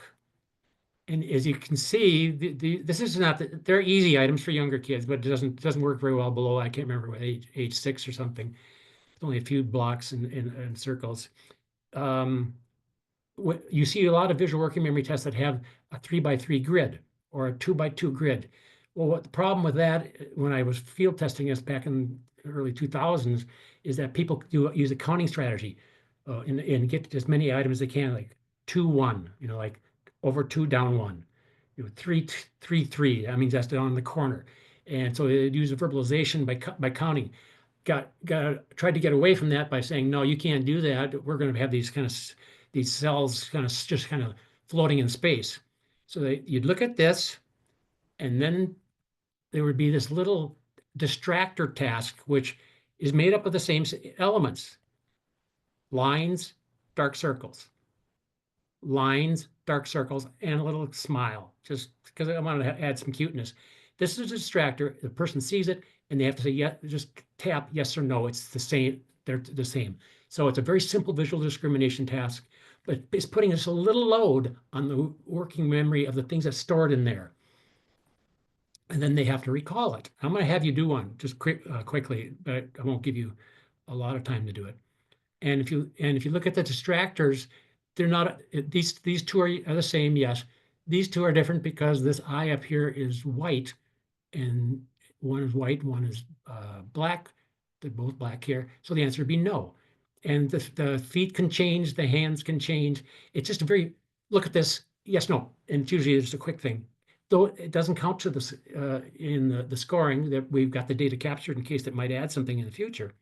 And as you can see, this is not they're easy items for younger kids, but it doesn't work very well below. I can't remember what age 6 or something. It's only a few blocks and circles. You see a lot of visual working memory tests that have a 3x3 grid or a 2x2 grid. Well, what the problem with that, when I was field testing this back in the early 2000s, is that people use a counting strategy and get as many items as they can, like 2, 1, like over 2, down 1, 3, 3, 3. That means that's down in the corner. And so they use a verbalization by counting. Tried to get away from that by saying, no, you can't do that. We're going to have these cells just floating in space. So you'd look at this, and then there would be this little distractor task, which is made up of the same elements: lines, dark circles, lines, dark circles, and a little smile, just because I want to add some cuteness. This is a distractor. The person sees it, and they have to say, yeah, just tap yes or no. It's the same. They're the same. So it's a very simple visual discrimination task, but it's putting us a little load on the working memory of the things that's stored in there. And then they have to recall it. I'm going to have you do one just quickly, but I won't give you a lot of time to do it. And if you look at the distractors, they're not these two are the same. Yes, these two are different because this eye up here is white, and one is white, one is black. They're both black here, so the answer would be no. And the feet can change, the hands can change. It's just a very look at this. Yes, no, and it's usually just a quick thing. Though it doesn't count to this in the scoring, that we've got the data captured in case that might add something in the future.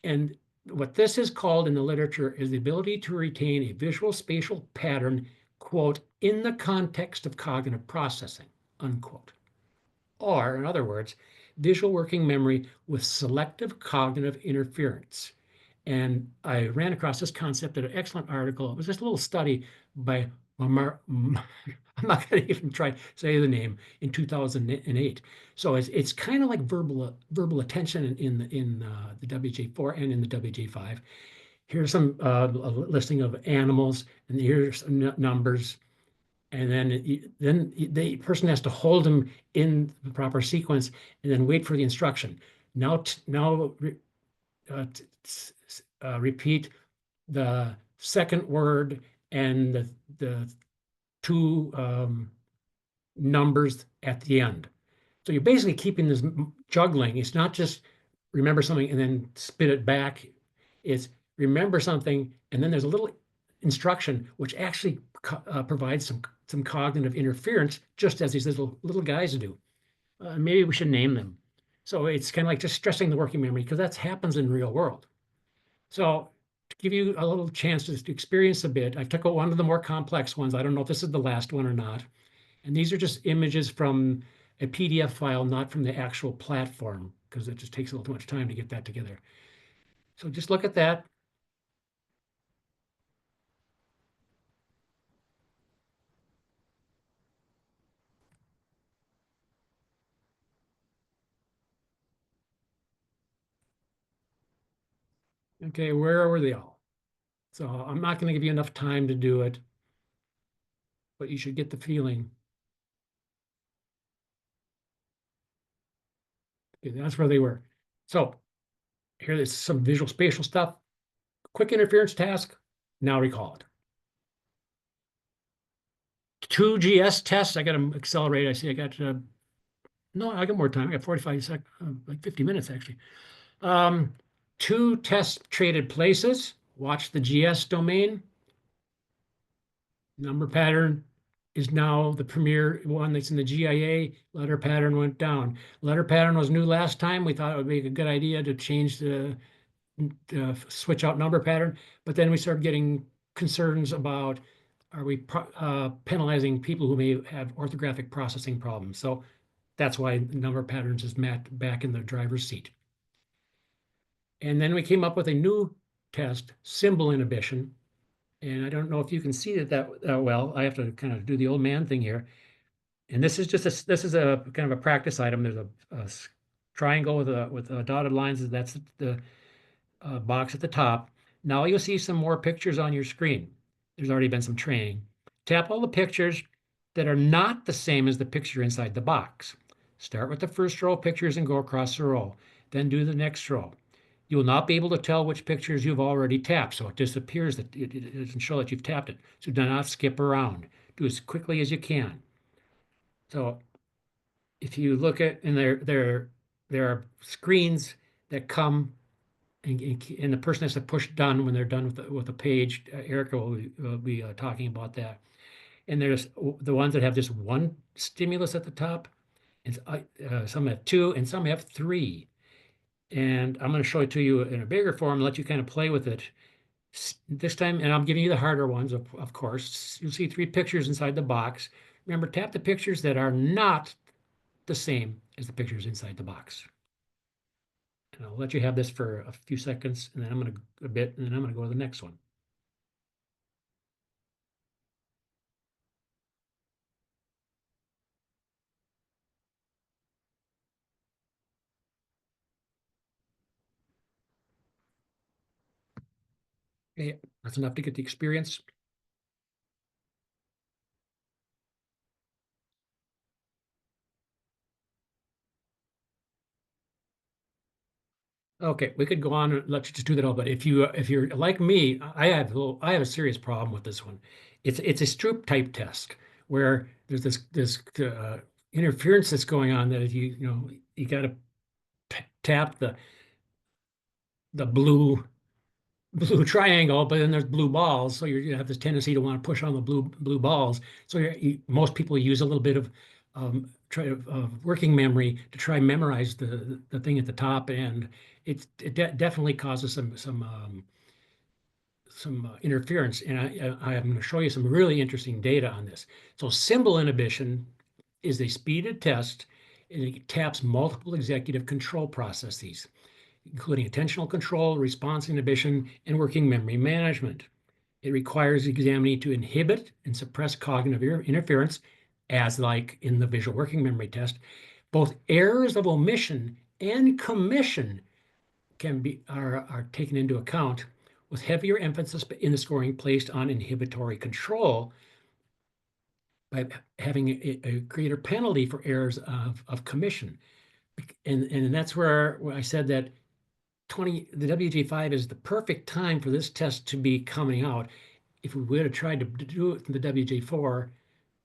And what this is called in the literature is the ability to retain a visual spatial pattern, quote, in the context of cognitive processing, unquote. Or, in other words, visual working memory with selective cognitive interference. And I ran across this concept in an excellent article. It was just a little study by I'm not going to even try to say the name, in 2008. So it's kind of like verbal attention in the WJ4 and in the WJ5. Here's some a listing of animals, and here's some numbers. And then the person has to hold them in the proper sequence and then wait for the instruction. Now repeat the second word and the two numbers at the end. So you're basically keeping this juggling. It's not just remember something and then spit it back is remember something, and then there's a little instruction which actually provides some cognitive interference, just as these little guys do. Maybe we should name them. So it's kind of like just stressing the working memory, because that happens in real world. So to give you a little chance to experience a bit, I took one of the more complex ones. I don't know if this is the last one or not. And these are just images from a PDF file, not from the actual platform, because it just takes a little too much time to get that together. So just look at that. Okay, where were they all? So I'm not going to give you enough time to do it, but you should get the feeling. Okay, that's where they were. So here is some visual spatial stuff. Quick interference task. Now recall it. 2 GS tests. I got to accelerate. I see I got no, I got more time. I got 45 seconds, like 50 minutes actually. 2 test traded places. Watch the GS domain. Number pattern is now the premier one that's in the GIA. Letter pattern went down. Letter pattern was new last time. We thought it would be a good idea to change the switch out number pattern, but then we started getting concerns about, are we penalizing people who may have orthographic processing problems? So that's why number patterns is back in the driver's seat. And then we came up with a new test, symbol inhibition. And I don't know if you can see it that well. I have to kind of do the old man thing here. And this is just this is a kind of a practice item. There's a triangle with dotted lines. That's the box at the top. Now you'll see some more pictures on your screen. There's already been some training. Tap all the pictures that are not the same as the picture inside the box. Start with the first row of pictures and go across the row. Then do the next row. You will not be able to tell which pictures you've already tapped, so it disappears. That it doesn't show that you've tapped it. So do not skip around. Do as quickly as you can. So if you look at, and there are screens that come, and the person has to push done when they're done with the page. Erica will be talking about that. And there's the ones that have just one stimulus at the top, and some have 2, and some have 3. And I'm going to show it to you in a bigger form and let you kind of play with it this time. And I'm giving you the harder ones, of course. You'll see 3 pictures inside the box. Remember, tap the pictures that are not the same as the pictures inside the box. And I'll let you have this for a few seconds, and then I'm going to and then I'm going to go to the next one. Okay, that's enough to get the experience. Okay, we could go on and let you just do that all, but if you're like me, I have a serious problem with this one. It's a Stroop type test where there's this interference that's going on, that if you got to tap the blue triangle, but then there's blue balls, so you have this tendency to want to push on the blue balls. So most people use a little bit of working memory to try memorize the thing at the top, and it definitely causes some interference. And I'm going to show you some really interesting data on this. So symbol inhibition is a speeded test, and it taps multiple executive control processes, including attentional control, response inhibition, and working memory management. It requires the examinee to inhibit and suppress cognitive interference, as like in the visual working memory test. Both errors of omission and commission are taken into account, with heavier emphasis in the scoring placed on inhibitory control, by having a greater penalty for errors of commission. And that's where I said that the WJ5 is the perfect time for this test to be coming out. If we would have tried to do it in the WJ4,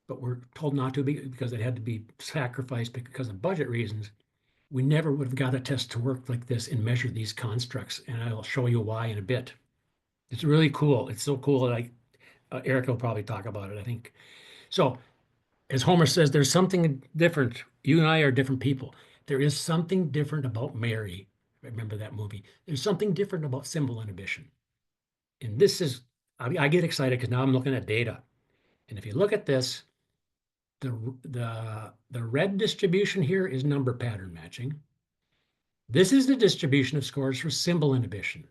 but we're told not to because it had to be sacrificed because of budget reasons, we never would have got a test to work like this and measure these constructs. And I'll show you why in a bit. It's really cool. It's so cool that Eric will probably talk about it, I think. So as Homer says, there's something different. You and I are different people. There is something different about Mary. Remember that movie. There's something different about symbol inhibition. And this is, I get excited because now I'm looking at data. And if you look at this, the red distribution here is number pattern matching. This is the distribution of scores for symbol inhibition.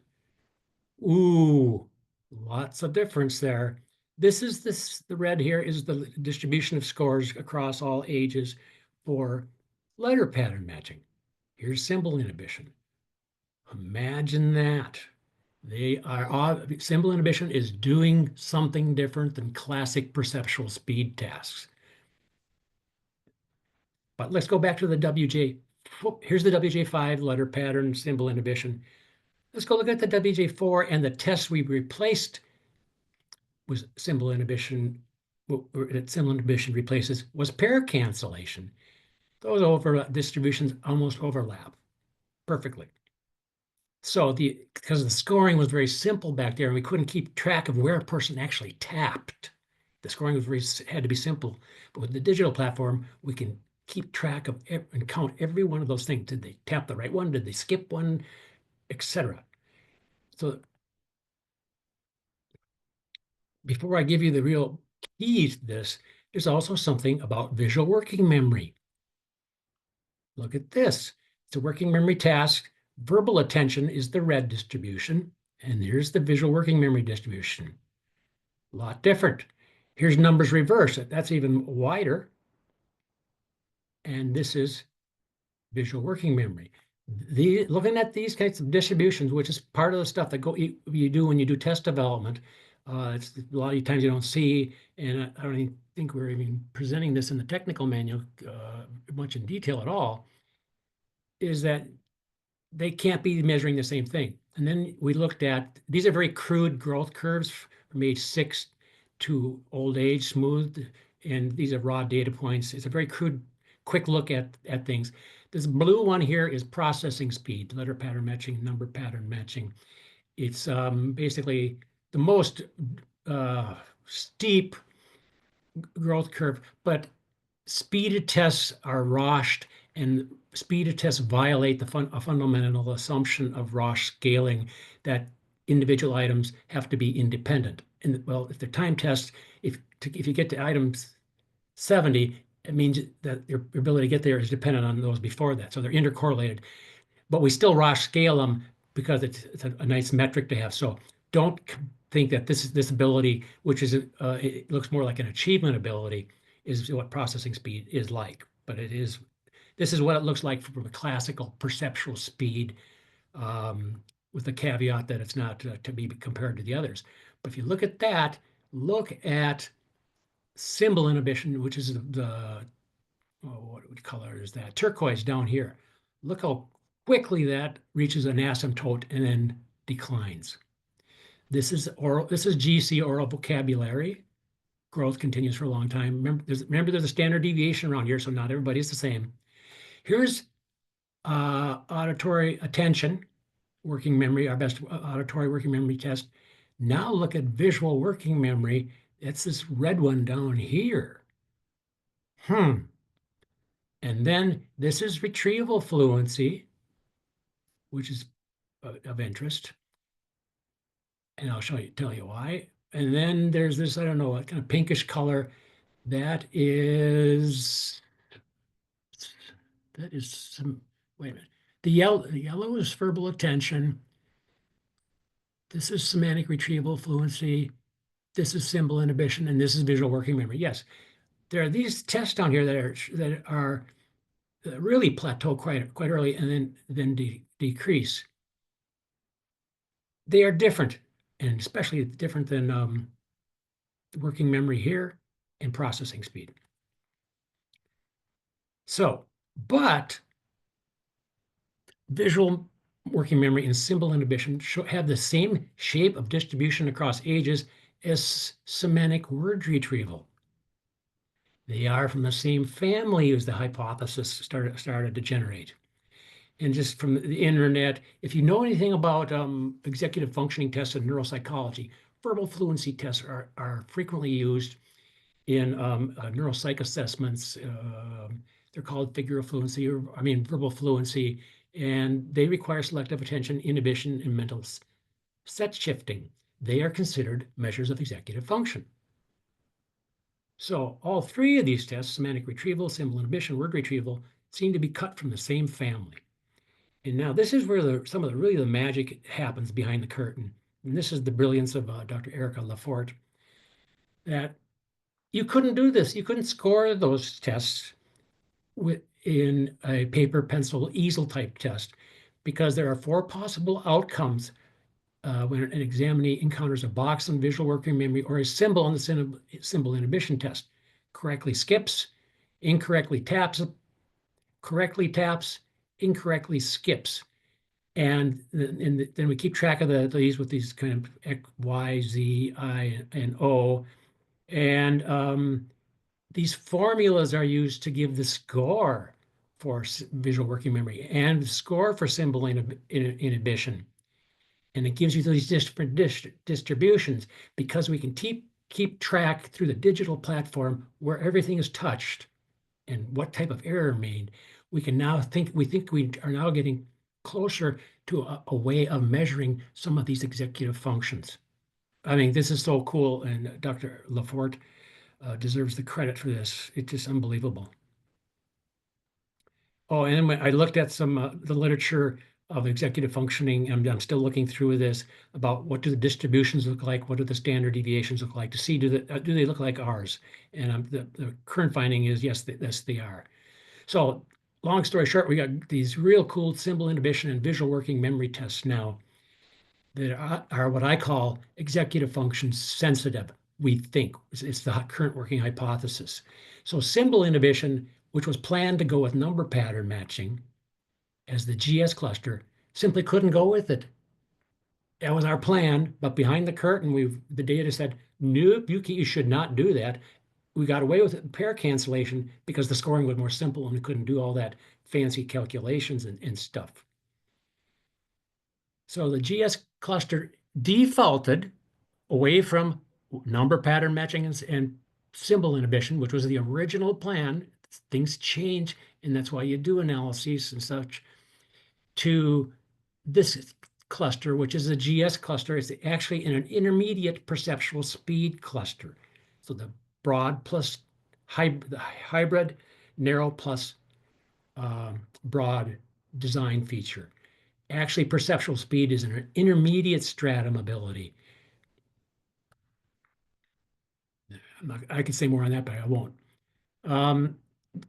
Ooh, lots of difference there. The red here is the distribution of scores across all ages for letter pattern matching. Here's symbol inhibition. Imagine that. Symbol inhibition is doing something different than classic perceptual speed tasks. But let's go back to the WJ. Here's the WJ5 letter pattern symbol inhibition. Let's go look at the WJ4 and the test we replaced was symbol inhibition. That symbol inhibition replaces was pair cancellation. Those distributions almost overlap perfectly. So because the scoring was very simple back there and we couldn't keep track of where a person actually tapped, the scoring had to be simple. But with the digital platform, we can keep track of and count every one of those things. Did they tap the right one? Did they skip one? Etc. So before I give you the real key to this, there's also something about visual working memory. Look at this. It's a working memory task. Verbal attention is the red distribution, and here's the visual working memory distribution. A lot different. Here's numbers reverse. That's even wider. And this is visual working memory. Looking at these kinds of distributions, which is part of the stuff that you do when you do test development, it's a lot of times you don't see, and I don't even think we're even presenting this in the technical manual much in detail at all, is that they can't be measuring the same thing. And then we looked at, these are very crude growth curves from age 6 to old age, smoothed, and these are raw data points. It's a very crude, quick look at things. This blue one here is processing speed, letter pattern matching, number pattern matching. It's basically the most steep growth curve, but speeded tests are ROShed, and speeded tests violate a fundamental assumption of ROSH scaling that individual items have to be independent. And well, if they're time tests, if you get to items 70, it means that your ability to get there is dependent on those before that. So they're intercorrelated, but we still ROSH scale them because it's a nice metric to have. So don't think that this ability, which is it looks more like an achievement ability, is what processing speed is like. But this is what it looks like from a classical perceptual speed, with the caveat that it's not to be compared to the others. But if you look at that, look at symbol inhibition, which is what color is that? Turquoise down here. Look how quickly that reaches an asymptote and then declines. This is GC, oral vocabulary. Growth continues for a long time. Remember, there's a standard deviation around here, so not everybody's the same. Here's auditory attention, working memory, our best auditory working memory test. Now look at visual working memory. It's this red one down here. And then this is retrieval fluency, which is of interest. And I'll tell you why. And then there's this, I don't know, kind of pinkish color. That is some, wait a minute. The yellow is verbal attention. This is semantic retrieval fluency. This is symbol inhibition, and this is visual working memory. Yes, there are these tests down here that are really plateau quite early and then decrease. They are different, and especially different than working memory here and processing speed. So, but visual working memory and symbol inhibition have the same shape of distribution across ages as semantic word retrieval. They are from the same family as the hypothesis started to generate. and just from the internet. If you know anything about executive functioning tests and neuropsychology, verbal fluency tests are frequently used in neuropsych assessments. They're called figure of fluency, or verbal fluency, and they require selective attention, inhibition, and mental set shifting. They are considered measures of executive function. So all three of these tests, semantic retrieval, symbol inhibition, word retrieval, seem to be cut from the same family. And now this is where some of the magic happens behind the curtain. And this is the brilliance of Dr. Erica Lafort, that you couldn't do this. You couldn't score those tests in a paper, pencil, easel type test, because there are 4 possible outcomes when an examinee encounters a box on visual working memory or a symbol on the symbol inhibition test. Correctly skips, incorrectly taps, incorrectly skips. And then we keep track of these with these kind of X, Y, Z, I, and O. And these formulas are used to give the score for visual working memory and the score for symbol inhibition. And it gives you these different distributions, because we can keep track through the digital platform where everything is touched and what type of error made. We think we are now getting closer to a way of measuring some of these executive functions. I mean, this is so cool, and Dr. Lafort deserves the credit for this. It's just unbelievable. Oh, and then I looked at some the literature of executive functioning. I'm still looking through this about what do the distributions look like, what do the standard deviations look like, to see do they look like ours. And the current finding is yes, they are. So long story short, we got these real cool symbol inhibition and visual working memory tests now that are what I call executive function sensitive. We think it's the current working hypothesis. So symbol inhibition, which was planned to go with number pattern matching as the GS cluster, simply couldn't go with it. That was our plan, but behind the curtain, the data said, nope, you should not do that. We got away with it, pair cancellation, because the scoring was more simple and we couldn't do all that fancy calculations and stuff. So the GS cluster defaulted away from number pattern matching and symbol inhibition, which was the original plan. Things change, and that's why you do analyses and such, to this cluster, which is a GS cluster. It's actually in an intermediate perceptual speed cluster. So the broad plus hybrid, narrow plus broad design feature. Actually, perceptual speed is an intermediate stratum ability. I could say more on that, but I won't.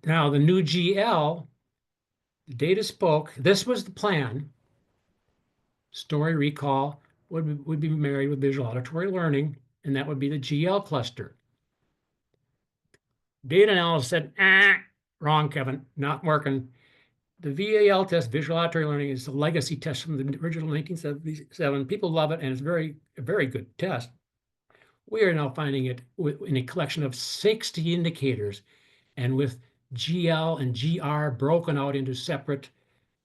Now, the new GL, the data spoke. This was the plan. Story recall would be married with visual auditory learning, and that would be the GL cluster. Data analysis said, wrong, Kevin, not working. The VAL test, visual auditory learning, is a legacy test from the original 1977. People love it, and it's a very good test. We are now finding it in a collection of 60 indicators, and with GL and GR broken out into separate,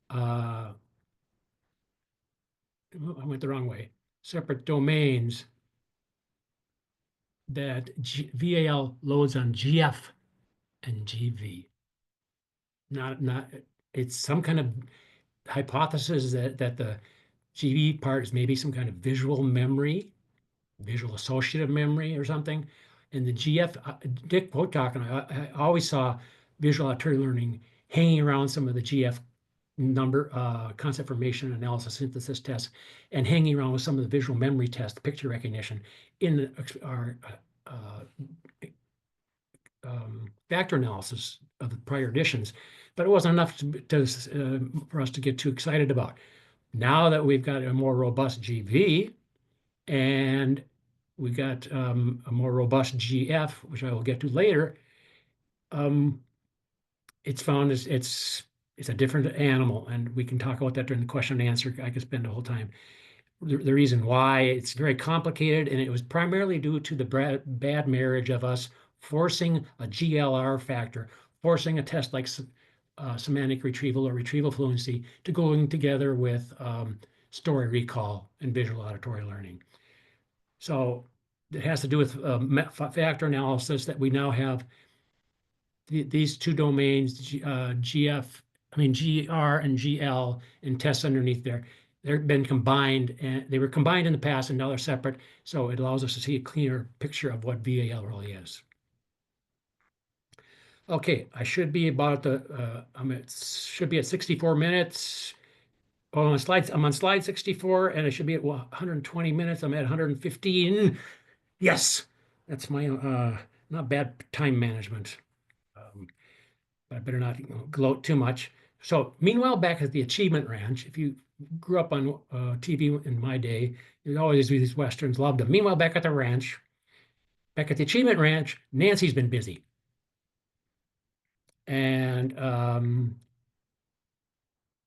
I went the wrong way, separate domains that VAL loads on GF and GV. It's some kind of hypothesis that the GV part is maybe some kind of visual memory, visual associative memory or something. And the GF, Dick Potok and I always saw visual auditory learning hanging around some of the GF number concept formation analysis synthesis tests, and hanging around with some of the visual memory tests, picture recognition, in our factor analysis of the prior editions. But it wasn't enough for us to get too excited about. Now that we've got a more robust GV and we got a more robust GF, which I will get to later, it's found it's a different animal, and we can talk about that during the question and answer. I could spend the whole time. The reason why, it's very complicated, and it was primarily due to the bad marriage of us forcing a GLR factor, forcing a test like semantic retrieval or retrieval fluency to going together with story recall and visual auditory learning. So it has to do with factor analysis that we now have these two domains, GR and GL, and tests underneath there. They've been combined, and they were combined in the past, and now they're separate. So it allows us to see a cleaner picture of what VAL really is. Okay, I should be about should be at 64 minutes. Oh, I'm on slide 64, and I should be at 120 minutes. I'm at 115. Yes, that's my not bad time management. But I better not gloat too much. So meanwhile, back at the Achievement Ranch, if you grew up on TV in my day, you always do these Westerns, loved them. Meanwhile, back at the ranch, back at the Achievement Ranch, Nancy's been busy. And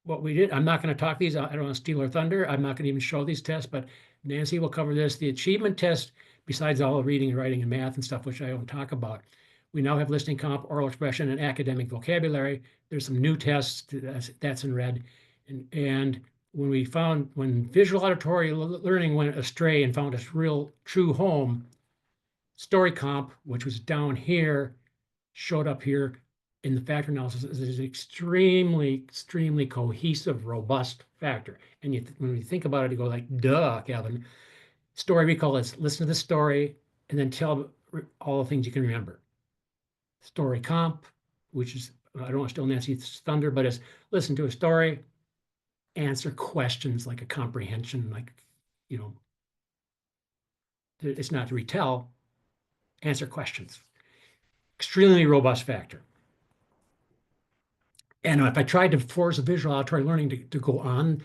what we did, I'm not going to talk these, I don't want to steal her thunder. I'm not going to even show these tests, but Nancy will cover this. The achievement test, besides all the reading and writing and math and stuff, which I don't talk about, we now have listening, comp, oral expression, and academic vocabulary. There's some new tests, that's in red. And when visual auditory learning went astray and found its real true home, story comp, which was down here, showed up here in the factor analysis is an extremely, extremely cohesive, robust factor. And when you think about it, you go like, duh, Kevin. Story recall is listen to the story and then tell all the things you can remember. Story comp, which is, I don't want to steal Nancy's thunder, but it's listen to a story, answer questions like a comprehension, like, you know, it's not to retell, answer questions. Extremely robust factor. And if I tried to force a visual auditory learning to go on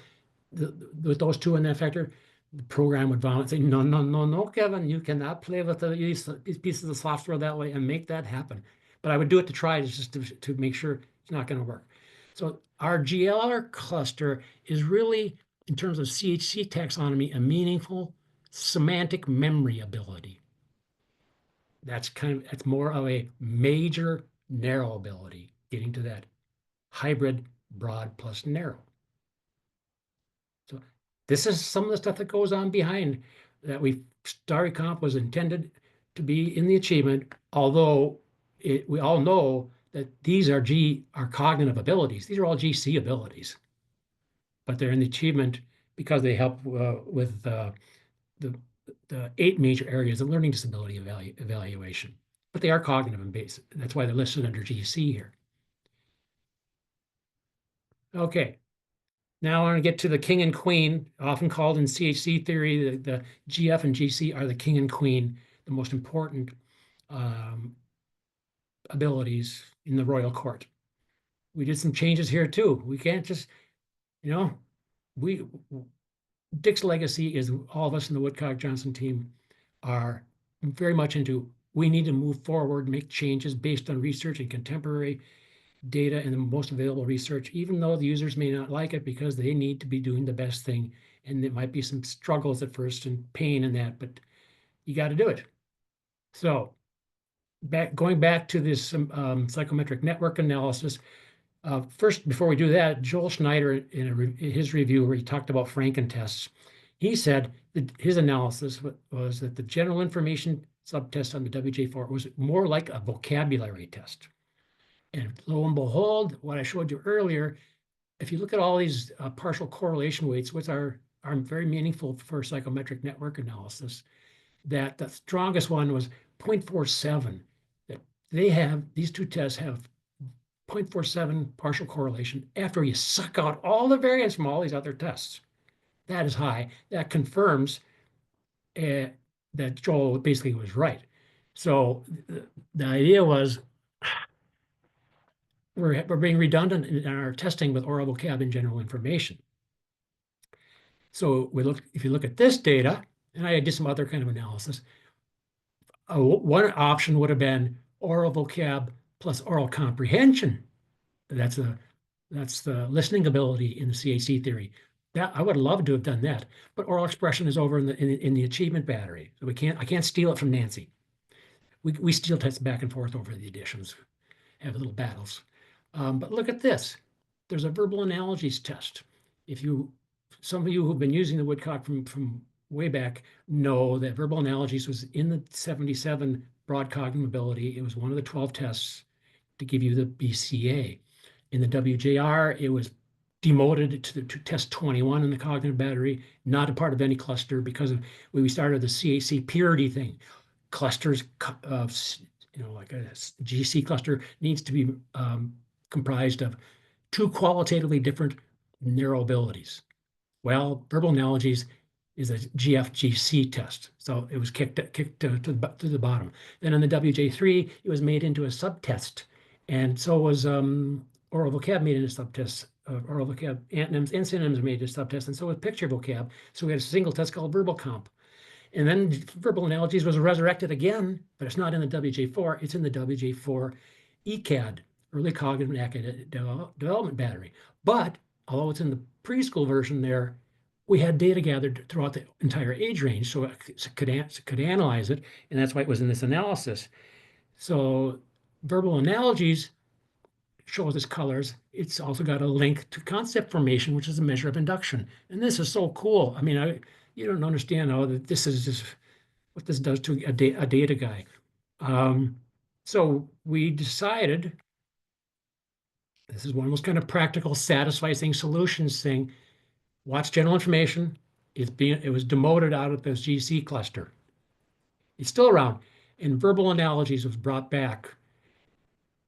with those two in that factor, the program would vomit, say, no, no, no, no, Kevin, you cannot play with these pieces of software that way and make that happen. But I would do it to try just to make sure it's not going to work. So our GLR cluster is really, in terms of CHC taxonomy, a meaningful semantic memory ability. That's more of a major narrow ability, getting to that hybrid broad plus narrow. So this is some of the stuff that goes on behind that story comp was intended to be in the achievement, although we all know that these are cognitive abilities. These are all GC abilities, but they're in the achievement because they help with the 8 major areas of learning disability evaluation, but they are cognitive and basic. That's why they're listed under GC here. Okay, now I want to get to the king and queen, often called in CHC theory, the GF and GC are the king and queen, the most important abilities in the royal court. We did some changes here too. We can't just, you know, Dick's legacy is all of us in the Woodcock-Johnson team are very much into, we need to move forward, make changes based on research and contemporary data and the most available research, even though the users may not like it because they need to be doing the best thing. And there might be some struggles at first and pain in that, but you got to do it. So going back to this psychometric network analysis, first, before we do that, Joel Schneider, in his review where he talked about Franken tests, he said that his analysis was that the general information subtest on the WJ4 was more like a vocabulary test. And lo and behold, what I showed you earlier, if you look at all these partial correlation weights, which are very meaningful for psychometric network analysis, that the strongest one was 0.47. That these two tests have 0.47 partial correlation after you suck out all the variance from all these other tests. That is high. That confirms that Joel basically was right. So the idea was, we're being redundant in our testing with oral vocab and general information. So if you look at this data, and I did some other kind of analysis, one option would have been oral vocab plus oral comprehension. That's the listening ability in the CHC theory. That I would love to have done that, but oral expression is over in the achievement battery. So I can't steal it from Nancy. We steal tests back and forth over the editions, have little battles. But look at this. There's a verbal analogies test. Some of you who've been using the Woodcock from way back know that verbal analogies was in the 77 broad cognitive ability. It was one of the 12 tests to give you the BCA. In the WJR, it was demoted to test 21 in the cognitive battery, not a part of any cluster because of when we started the CHC purity thing. Clusters of, like a GC cluster needs to be comprised of two qualitatively different narrow abilities. Well, verbal analogies is a GFGC test. So it was kicked to the bottom. Then in the WJ3, it was made into a subtest. And so was oral vocab made into subtests. Oral vocab antonyms and synonyms made into subtests. And so was picture vocab. So we had a single test called verbal comp. And then verbal analogies was resurrected again, but it's not in the WJ4. It's in the WJ4 ECAD, early cognitive and academic development battery. But although it's in the preschool version there, we had data gathered throughout the entire age range, so it could analyze it, and that's why it was in this analysis. So verbal analogies shows us colors. It's also got a link to concept formation, which is a measure of induction. And this is so cool. I mean, you don't understand how that this is just what this does to a data guy. So we decided, this is one of those kind of practical, satisfying solutions thing. Watch general information. It was demoted out of this GC cluster. It's still around. And verbal analogies was brought back.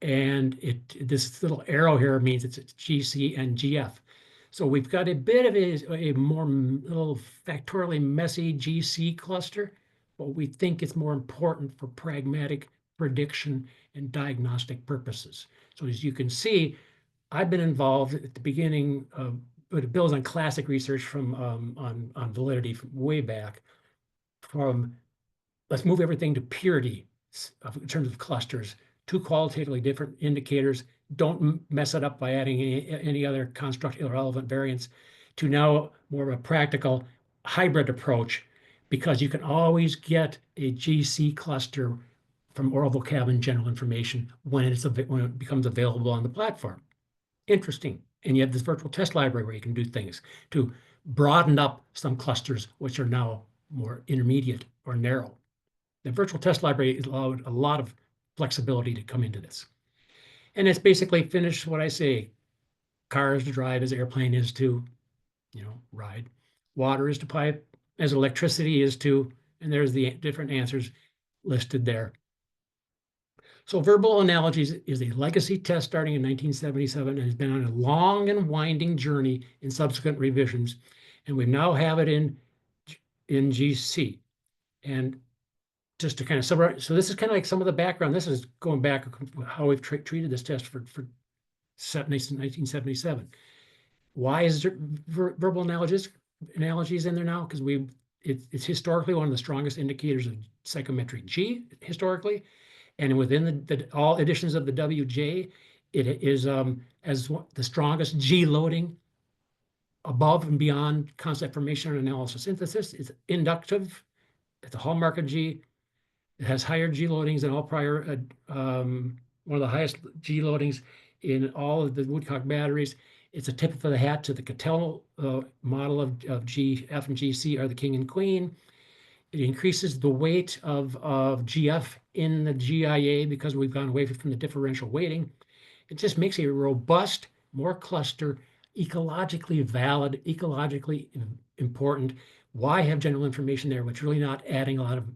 And this little arrow here means it's GC and GF. So we've got a bit of a more little factorially messy GC cluster, but we think it's more important for pragmatic prediction and diagnostic purposes. So as you can see, I've been involved at the beginning of, but it builds on classic research from on validity from way back. From let's move everything to purity in terms of clusters. Two qualitatively different indicators. Don't mess it up by adding any other construct irrelevant variants, to now more of a practical hybrid approach, because you can always get a GC cluster from oral vocab and general information when it becomes available on the platform. Interesting. And you have this virtual test library where you can do things to broaden up some clusters which are now more intermediate or narrow. The virtual test library allowed a lot of flexibility to come into this. And it's basically finished what I say. Car is to drive as airplane is to, ride. Water is to pipe as electricity is to, and there's the different answers listed there. So verbal analogies is a legacy test starting in 1977 and has been on a long and winding journey in subsequent revisions. And we now have it in GC. And just to kind of summarize, so this is kind of like some of the background. This is going back how we've treated this test for 1977. Why is there verbal analogies in there now? Because it's historically one of the strongest indicators of psychometric G historically. And within all editions of the WJ, it is as the strongest G loading above and beyond concept formation and analysis synthesis. It's inductive. It's a hallmark of G. It has higher G loadings than all prior, one of the highest G loadings in all of the Woodcock batteries. It's a tip of the hat to the Cattell model of GF and GC are the king and queen. It increases the weight of GF in the GIA because we've gone away from the differential weighting. It just makes a robust, more cluster, ecologically valid, ecologically important. Why have general information there, which really not adding a lot of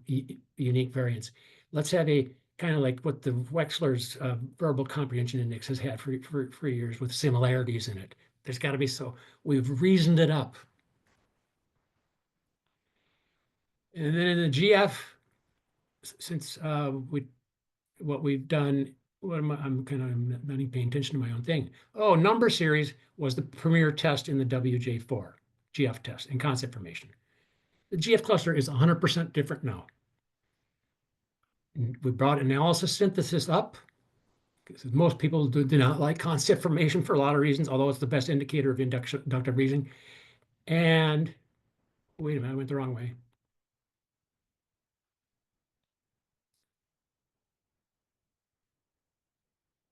unique variants? Let's have a kind of like what the Wechsler's verbal comprehension index has had for years with similarities in it. There's got to be, so we've reasoned it up. And then in the GF, since what we've done, I'm kind of not even paying attention to my own thing. Oh, number series was the premier test in the WJ4 GF test in concept formation. The GF cluster is 100% different now. We brought analysis synthesis up because most people do not like concept formation for a lot of reasons, although it's the best indicator of inductive reasoning. And wait a minute, I went the wrong way.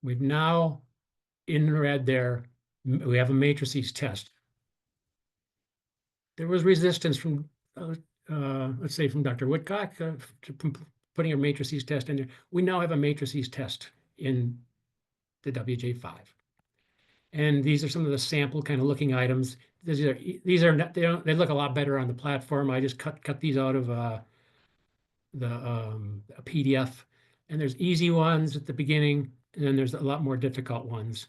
We've now in red there, we have a matrices test. There was resistance from, let's say, from Dr. Woodcock to putting a matrices test in there. We now have a matrices test in the WJ5. And these are some of the sample kind of looking items. These are not, they look a lot better on the platform. I just cut these out of a PDF. And there's easy ones at the beginning, and then there's a lot more difficult ones.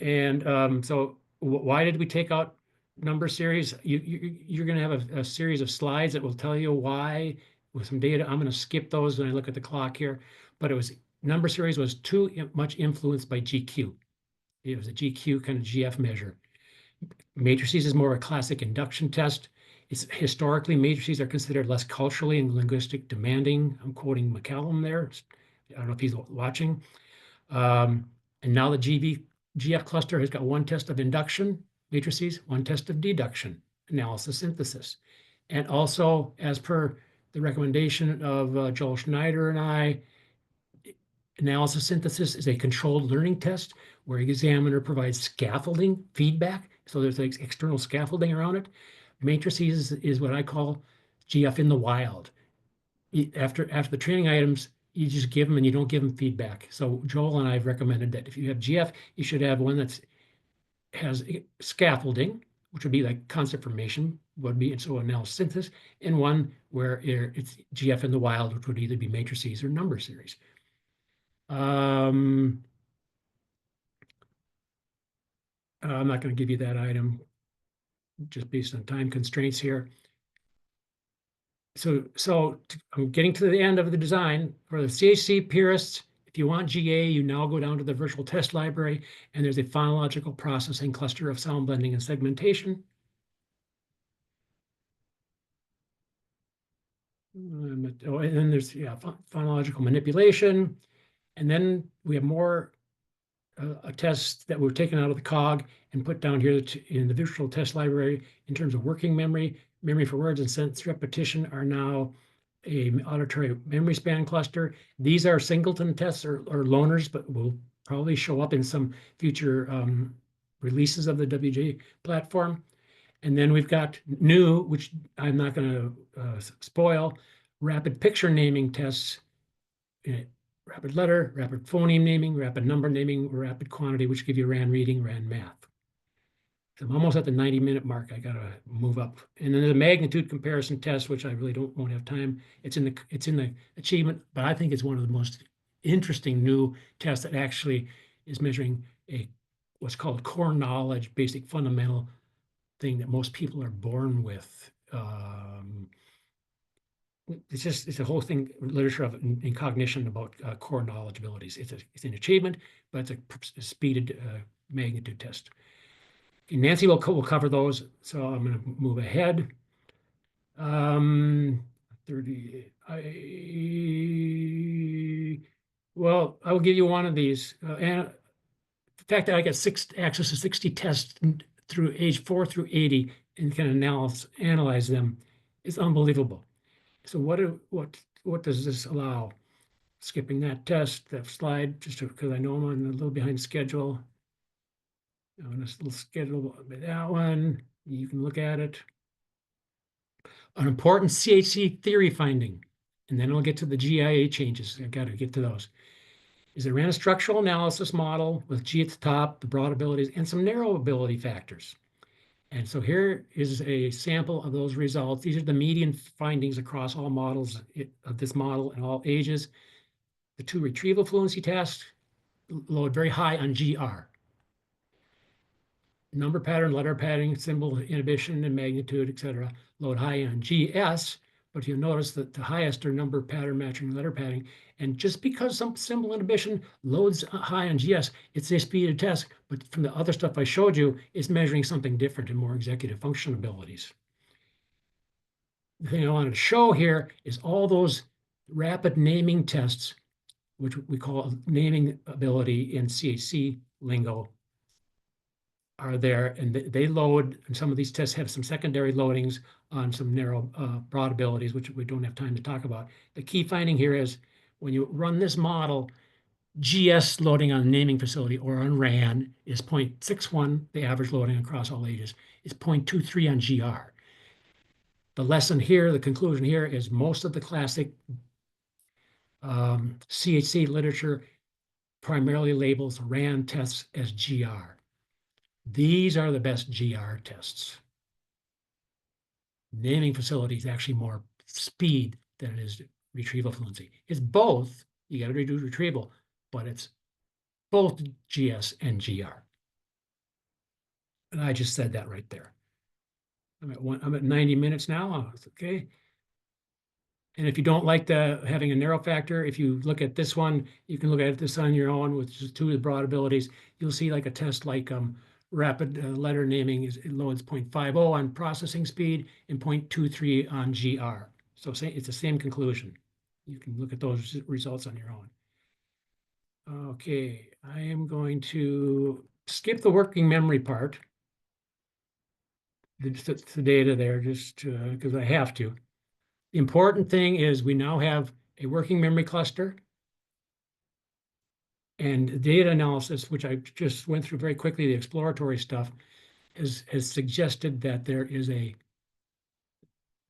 And so why did we take out number series? You're going to have a series of slides that will tell you why with some data. I'm going to skip those when I look at the clock here. But it was number series was too much influenced by GQ. It was a GQ kind of GF measure. Matrices is more of a classic induction test. It's historically, matrices are considered less culturally and linguistic demanding. I'm quoting McCallum there. I don't know if he's watching. And now the GF cluster has got one test of induction matrices, one test of deduction, analysis, synthesis. And also, as per the recommendation of Joel Schneider and I, analysis synthesis is a controlled learning test where the examiner provides scaffolding feedback. So there's like external scaffolding around it. Matrices is what I call GF in the wild. After the training items, you just give them and you don't give them feedback. So Joel and I have recommended that if you have GF, you should have one that has scaffolding, which would be like concept formation, would be, and so analysis synthesis, and one where it's GF in the wild, which would either be matrices or number series. I'm not going to give you that item just based on time constraints here. So I'm getting to the end of the design. For the CHC purists, if you want GA, you now go down to the virtual test library, and there's a phonological processing cluster of sound blending and segmentation. And then there's phonological manipulation. And then we have more tests that were taken out of the COG and put down here in the virtual test library in terms of working memory. Memory for words and sentence repetition are now a auditory memory span cluster. These are singleton tests or loners, but will probably show up in some future releases of the WJ platform. And then we've got new, which I'm not going to spoil, rapid picture naming tests, rapid letter, rapid phoneme naming, rapid number naming, rapid quantity, which give you RAN reading, RAN math. So I'm almost at the 90-minute mark. I got to move up. And then the magnitude comparison test, which I really won't have time. It's in the achievement, but I think it's one of the most interesting new tests that actually is measuring what's called core knowledge, basic fundamental thing that most people are born with. It's a whole thing, literature of in cognition about core knowledge abilities. It's an achievement, but it's a speeded magnitude test. And Nancy will cover those, so I'm going to move ahead. 30. Well, I will give you one of these. And the fact that I get access to 60 tests through age 4 through 80 and can analyze them is unbelievable. So what does this allow? Skipping that test, that slide, just because I know I'm on a little behind schedule. On this little schedule, that one, you can look at it. An important CHC theory finding, and then I'll get to the GIA changes. I've got to get to those. Is it ran a structural analysis model with G at the top, the broad abilities, and some narrow ability factors. And so here is a sample of those results. These are the median findings across all models of this model and all ages. The 2 retrieval fluency tests load very high on GR. Number pattern, letter padding, symbol inhibition, and magnitude, etc., load high on GS, but you'll notice that the highest are number pattern matching, letter padding. And just because some symbol inhibition loads high on GS, it's a speeded test, but from the other stuff I showed you, it's measuring something different and more executive function abilities. The thing I wanted to show here is all those rapid naming tests, which we call naming ability in CHC lingo, are there, and they load, and some of these tests have some secondary loadings on some narrow broad abilities, which we don't have time to talk about. The key finding here is when you run this model, GS loading on naming facility or on RAN is 0.61. The average loading across all ages is 0.23 on GR. The lesson here, the conclusion here is most of the classic CHC literature primarily labels RAN tests as GR. These are the best GR tests. Naming facility is actually more speed than it is retrieval fluency. It's both. You got to do retrieval, but it's both GS and GR. And I just said that right there. I'm at 90 minutes now. Okay. And if you don't like having a narrow factor, if you look at this one, you can look at this on your own with just 2 of the broad abilities. You'll see like a test like rapid letter naming it loads 0.50 on processing speed and 0.23 on GR. So it's the same conclusion. You can look at those results on your own. Okay, I am going to skip the working memory part. The data there just because I have to. The important thing is we now have a working memory cluster and data analysis, which I just went through very quickly, the exploratory stuff, has suggested that there is I'm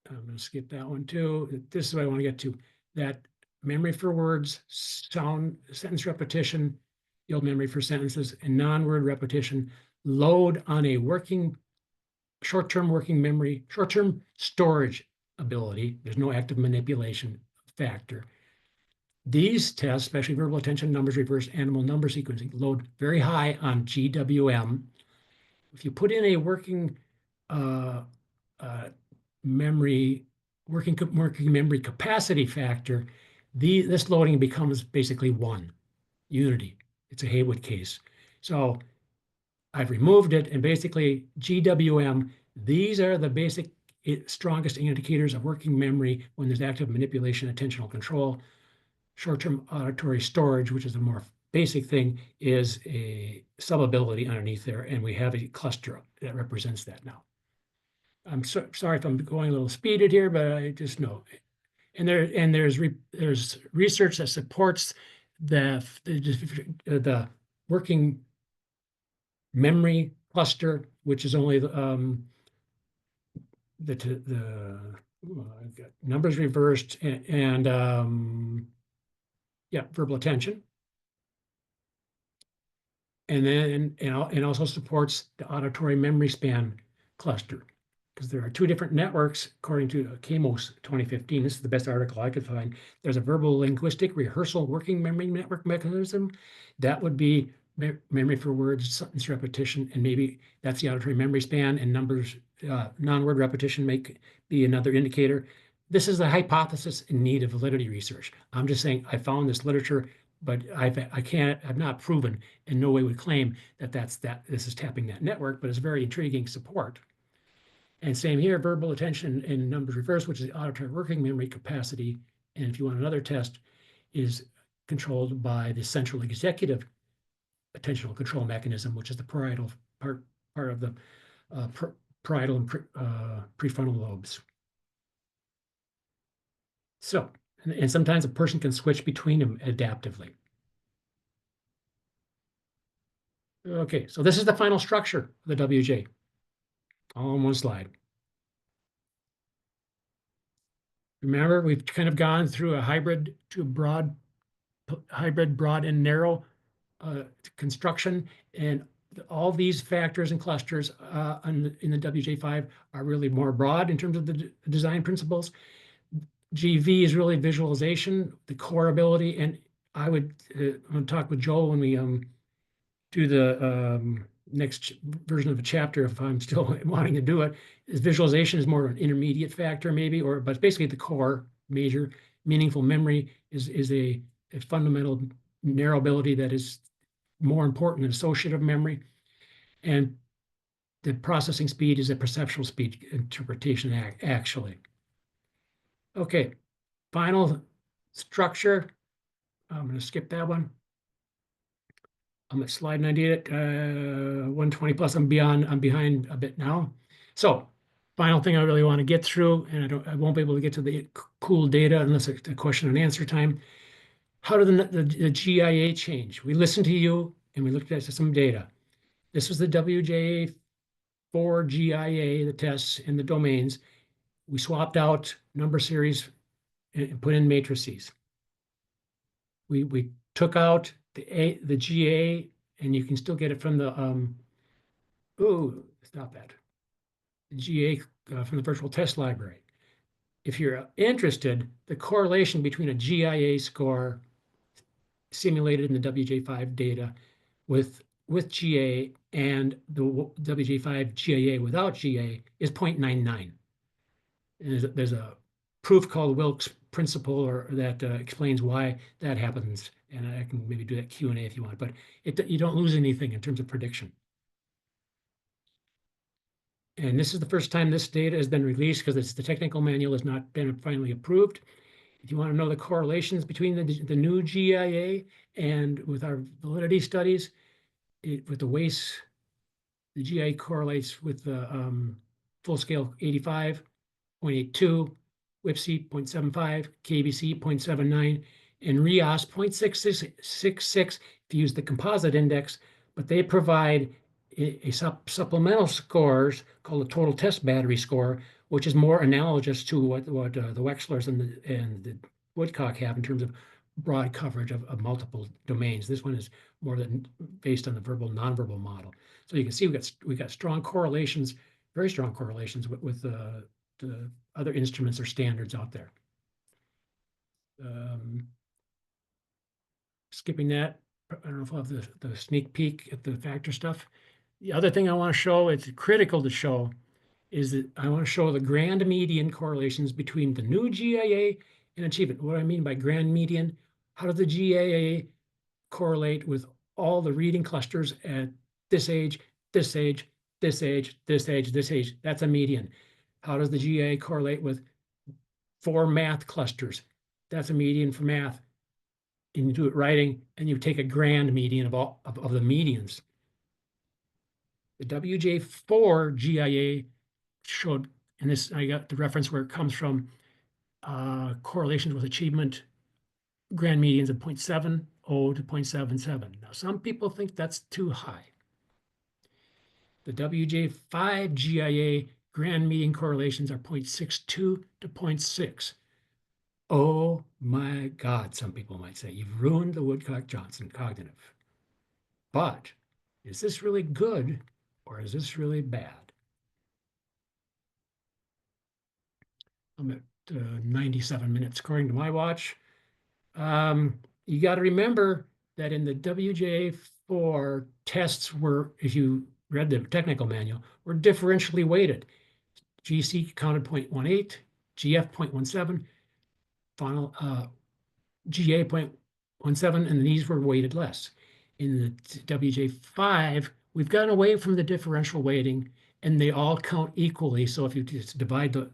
going to skip that one too. This is what I want to get to, that memory for words, sound, sentence repetition, yield memory for sentences, and non-word repetition load on a short-term working memory, short-term storage ability. There's no active manipulation factor. These tests, especially verbal attention, numbers reverse, animal number sequencing, load very high on GWM. If you put in a working memory capacity factor, this loading becomes basically 1 unity. It's a Haywood case. So I've removed it, and basically GWM, these are the basic strongest indicators of working memory when there's active manipulation, attentional control. Short-term auditory storage, which is a more basic thing, is a sub-ability underneath there, and we have a cluster that represents that now. I'm sorry if I'm going a little speeded here, but I just know. And there's research that supports the working memory cluster, which is only I've got numbers reversed and verbal attention. And then and also supports the auditory memory span cluster, because there are 2 different networks according to KABC 2015. This is the best article I could find. There's a verbal linguistic rehearsal working memory network mechanism. That would be memory for words, sentence repetition, and maybe that's the auditory memory span, and numbers, non-word repetition may be another indicator. This is a hypothesis in need of validity research. I'm just saying I found this literature, but I've not proven, in no way would claim that this is tapping that network, but it's very intriguing support. And same here, verbal attention and numbers reverse, which is the auditory working memory capacity. And if you want another test, is controlled by the central executive attentional control mechanism, which is the parietal part of the parietal and prefrontal lobes. So, and sometimes a person can switch between them adaptively. Okay, so this is the final structure of the WJ, all on one slide. Remember, we've kind of gone through a hybrid to broad and narrow construction, and all these factors and clusters in the WJ5 are really more broad in terms of the design principles. GV is really visualization, the core ability, and I'm going to talk with Joel when we do the next version of a chapter, if I'm still wanting to do it. Visualization is more of an intermediate factor maybe, but basically the core major. Meaningful memory is a fundamental narrow ability that is more important than associative memory. And the processing speed is a perceptual speed interpretation actually. Okay, final structure. I'm going to skip that one. I'm at slide 98, 120 plus. I'm behind a bit now. So, final thing I really want to get through, and I won't be able to get to the cool data unless it's a question and answer time. How did the GIA change? We listened to you and we looked at some data. This was the WJ IV GIA, the tests and the domains. We swapped out number series and put in matrices. We took out the GA, and you can still get it from the stop that. The GA from the virtual test library. If you're interested, the correlation between a GIA score simulated in the WJ5 data with GA and the WJ5 GIA without GA is 0.99. There's a proof called Wilks principle, or that explains why that happens. And I can maybe do that Q&A if you want, but you don't lose anything in terms of prediction. And this is the first time this data has been released because the technical manual has not been finally approved. If you want to know the correlations between the new GIA and with our validity studies, with the WACE, the GIA correlates with the full scale 85.82, WIPC 0.75, KABC 0.79, and RIAS 0.666 if you use the composite index, but they provide a supplemental scores called the total test battery score, which is more analogous to what the Wechslers and the Woodcock have in terms of broad coverage of multiple domains. This one is more than based on the verbal nonverbal model. So you can see we got strong correlations, very strong correlations with the other instruments or standards out there. Skipping that, I don't know if I'll have the sneak peek at the factor stuff. The other thing I want to show, it's critical to show, is that I want to show the grand median correlations between the new GIA and achievement. What I mean by grand median, how does the GIA correlate with all the reading clusters at this age, this age, this age, this age, this age? That's a median. How does the GIA correlate with 4 math clusters? That's a median for math. And you do it writing, and you take a grand median of all of the medians. The WJ IV GIA showed, and this I got the reference where it comes from, correlations with achievement grand medians of 0.70 to 0.77. Now, some people think that's too high. The WJ V GIA grand median correlations are 0.62 to 0.6. Oh my God, some people might say, you've ruined the Woodcock-Johnson cognitive. But is this really good or is this really bad? I'm at 97 minutes according to my watch. You got to remember that in the WJ4 tests were, if you read the technical manual, were differentially weighted. GC counted 0.18, GF 0.17, final GA 0.17, and these were weighted less. In the WJ5, we've gotten away from the differential weighting, and they all count equally. So if you just divide the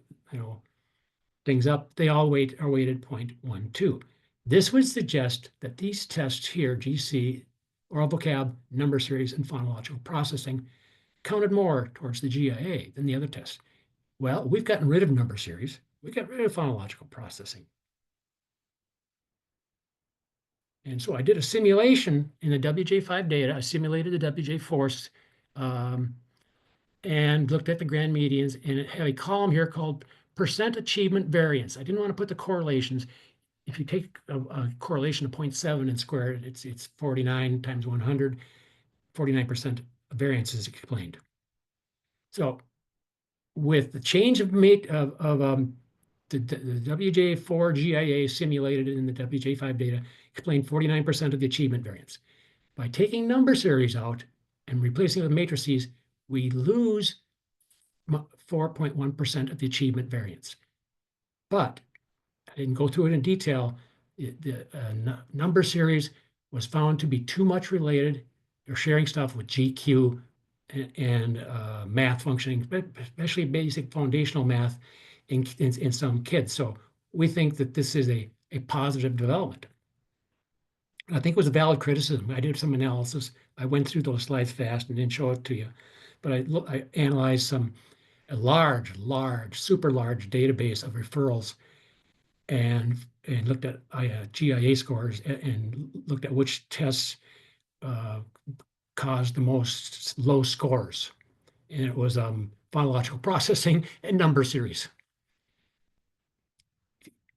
things up, they all are weighted 0.12. This would suggest that these tests here, GC, oral vocab, number series, and phonological processing, counted more towards the GIA than the other tests. Well, we've gotten rid of number series. We got rid of phonological processing. And so I did a simulation in the WJ5 data. I simulated the WJ4s and looked at the grand medians, and it had a column here called percent achievement variance. I didn't want to put the correlations. If you take a correlation of 0.7 and square it, it's 49 times 100, 49% variance is explained. So with the change of the WJ IV GIA simulated in the WJ5 data explained 49% of the achievement variance. By taking number series out and replacing it with matrices, we lose 4.1% of the achievement variance. But I didn't go through it in detail. The number series was found to be too much related. They're sharing stuff with GQ and math functioning, especially basic foundational math in some kids. So we think that this is a positive development. I think it was a valid criticism. I did some analysis. I went through those slides fast and didn't show it to you. But I analyzed a large, super large database of referrals and and looked at GIA scores and looked at which tests caused the most low scores. And it was phonological processing and number series.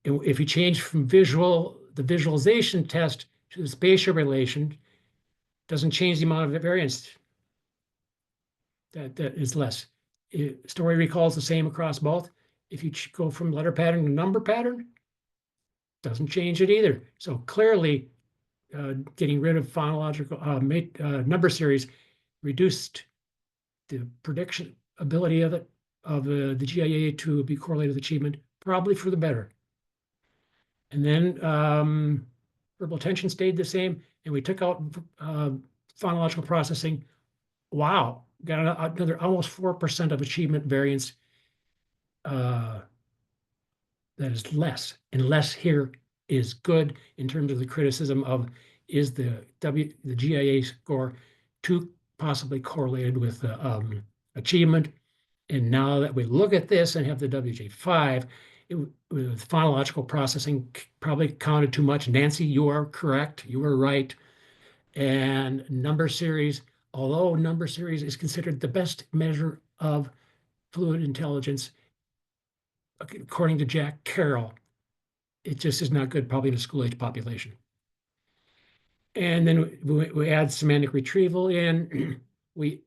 If you change from the visualization test to the spatial relation, doesn't change the amount of variance. That is less. Story recall is the same across both. If you go from letter pattern to number pattern, doesn't change it either. So clearly, getting rid of phonological number series reduced the prediction ability of the GIA to be correlated with achievement, probably for the better. And then verbal attention stayed the same, and we took out phonological processing. Wow, got another almost 4% of achievement variance. That is less, and less here is good in terms of the criticism of is the GIA score too possibly correlated with achievement. And now that we look at this and have the WJ with phonological processing probably counted too much. Nancy, you are correct. You were right. And number series, although number series is considered the best measure of fluid intelligence, according to Jack Carroll, it just is not good probably in a school-age population. And then we add semantic retrieval in, we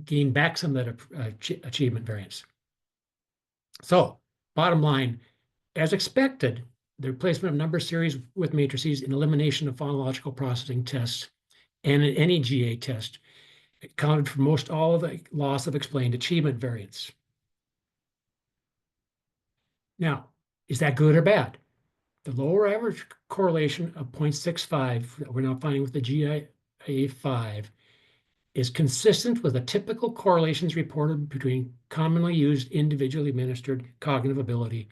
gain back some of that achievement variance. So bottom line, as expected, the replacement of number series with matrices and elimination of phonological processing tests and any GA test accounted for most all of the loss of explained achievement variance. Now, is that good or bad? The lower average correlation of 0.65 that we're now finding with the GIA-5 is consistent with the typical correlations reported between commonly used individually administered cognitive ability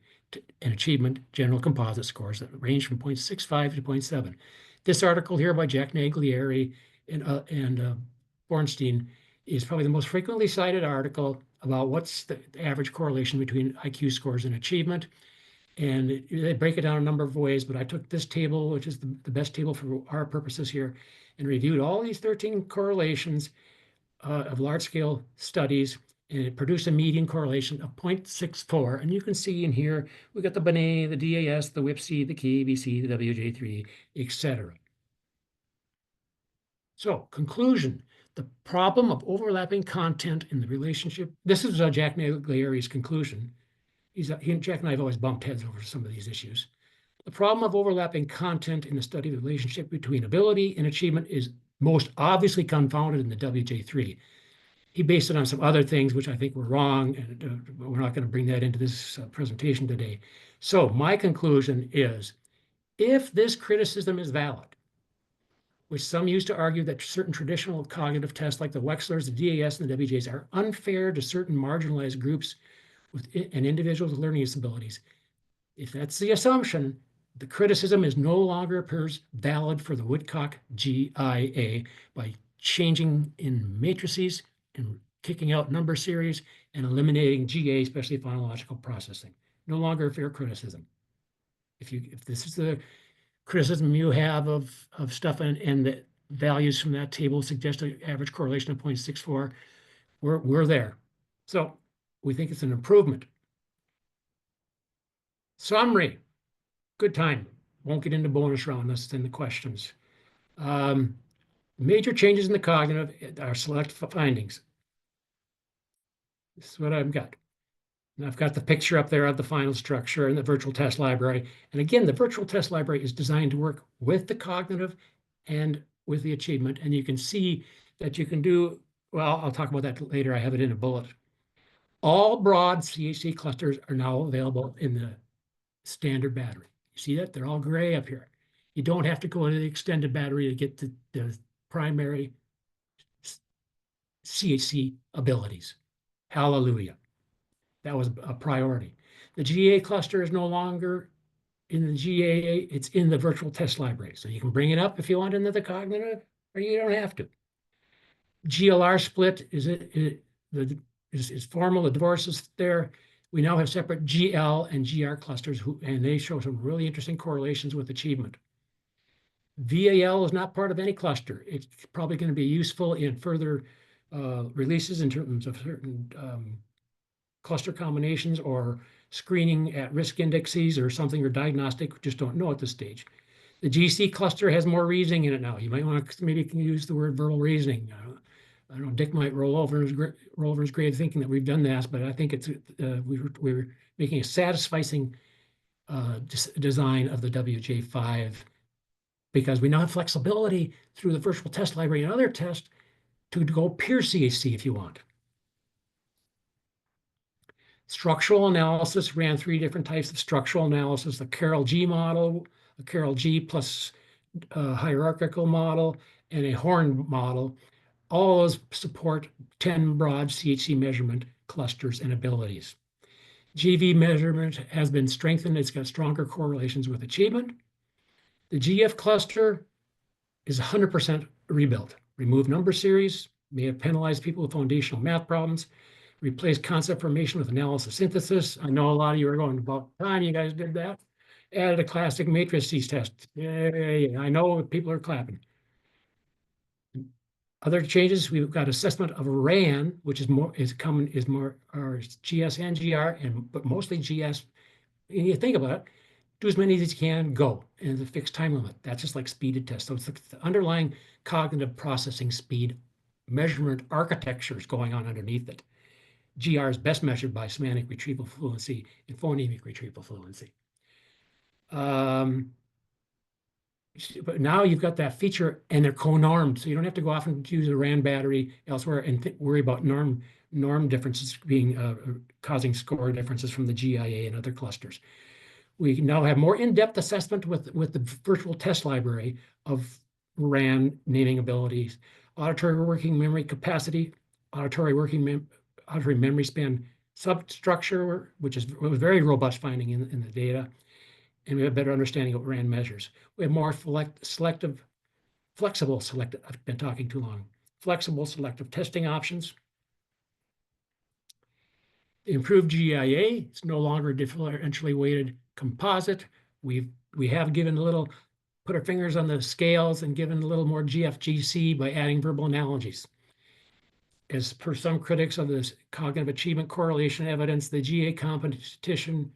and achievement general composite scores that range from 0.65 to 0.7. This article here by Jack Naglieri and Bornstein is probably the most frequently cited article about what's the average correlation between IQ scores and achievement. And they break it down a number of ways, but I took this table, which is the best table for our purposes here, and reviewed all these 13 correlations of large-scale studies, and it produced a median correlation of 0.64. And you can see in here, we got the Binet, the DAS, the WIPC, the KABC, the WJ3, etc. So, conclusion, the problem of overlapping content in the relationship, this is Jack Naglieri's conclusion. Jack and I have always bumped heads over some of these issues. The problem of overlapping content in the study of the relationship between ability and achievement is most obviously confounded in the WJ3. He based it on some other things, which I think were wrong, and we're not going to bring that into this presentation today. So my conclusion is, if this criticism is valid, which some used to argue that certain traditional cognitive tests like the Wechslers, the DAS, and the WJs are unfair to certain marginalized groups and individuals with learning disabilities. If that's the assumption, the criticism is no longer appears valid for the Woodcock GIA by changing in matrices and kicking out number series and eliminating GA, especially phonological processing. No longer a fair criticism. If this is the criticism you have of stuff and the values from that table suggest an average correlation of 0.64, we're there. So we think it's an improvement. Summary, good time. Won't get into bonus round unless it's in the questions. Major changes in the cognitive are select findings. This is what I've got. And I've got the picture up there of the final structure and the virtual test library. And again, the virtual test library is designed to work with the cognitive and with the achievement. And you can see that you can do, well, I'll talk about that later. I have it in a bullet. All broad CHC clusters are now available in the standard battery. You see that? They're all gray up here. You don't have to go to the extended battery to get the primary CHC abilities. Hallelujah. That was a priority. The GA cluster is no longer in the GAA, it's in the virtual test library. So you can bring it up if you want into the cognitive, or you don't have to. GLR split is formal, the divorce is there. We now have separate GL and GR clusters, and they show some really interesting correlations with achievement. VAL is not part of any cluster. It's probably going to be useful in further releases in terms of certain cluster combinations or screening at risk indexes or something, or diagnostic. We just don't know at this stage. The GC cluster has more reasoning in it now. You might want to maybe use the word verbal reasoning. I don't know, Dick might roll over in his grave thinking that we've done that, but I think it's we're making a satisfying design of the WJ5, because we now have flexibility through the virtual test library and other tests to go pure CHC if you want. Structural analysis ran 3 different types of structural analysis: the Carroll G model, a Carroll G plus hierarchical model, and a Horn model. All those support 10 broad CHC measurement clusters and abilities. GV measurement has been strengthened. It's got stronger correlations with achievement. The GF cluster is 100% rebuilt. Remove number series, may have penalized people with foundational math problems, replace concept formation with analysis synthesis. I know a lot of you are going, about time you guys did that. Added a classic matrices test. Yay, I know people are clapping. Other changes, we've got assessment of RAN, which is more GS and GR, but mostly GS. And you think about it, do as many as you can, go. And the fixed time limit. That's just like speeded test. So it's the underlying cognitive processing speed measurement architectures going on underneath it. GR is best measured by semantic retrieval fluency and phonemic retrieval fluency. But now you've got that feature, and they're co-normed, so you don't have to go off and use a RAN battery elsewhere and worry about norm differences being causing score differences from the GIA and other clusters. We now have more in-depth assessment with the virtual test library of RAN naming abilities, auditory working memory capacity, auditory memory span substructure, which was very robust finding in the data. And we have a better understanding of what RAN measures. We have more flexible selective, I've been talking too long, flexible selective testing options. The improved GIA, it's no longer a differentially weighted composite. We have given a little, put our fingers on the scales and given a little more GFGC by adding verbal analogies. As per some critics of this cognitive achievement correlation evidence, the GA composition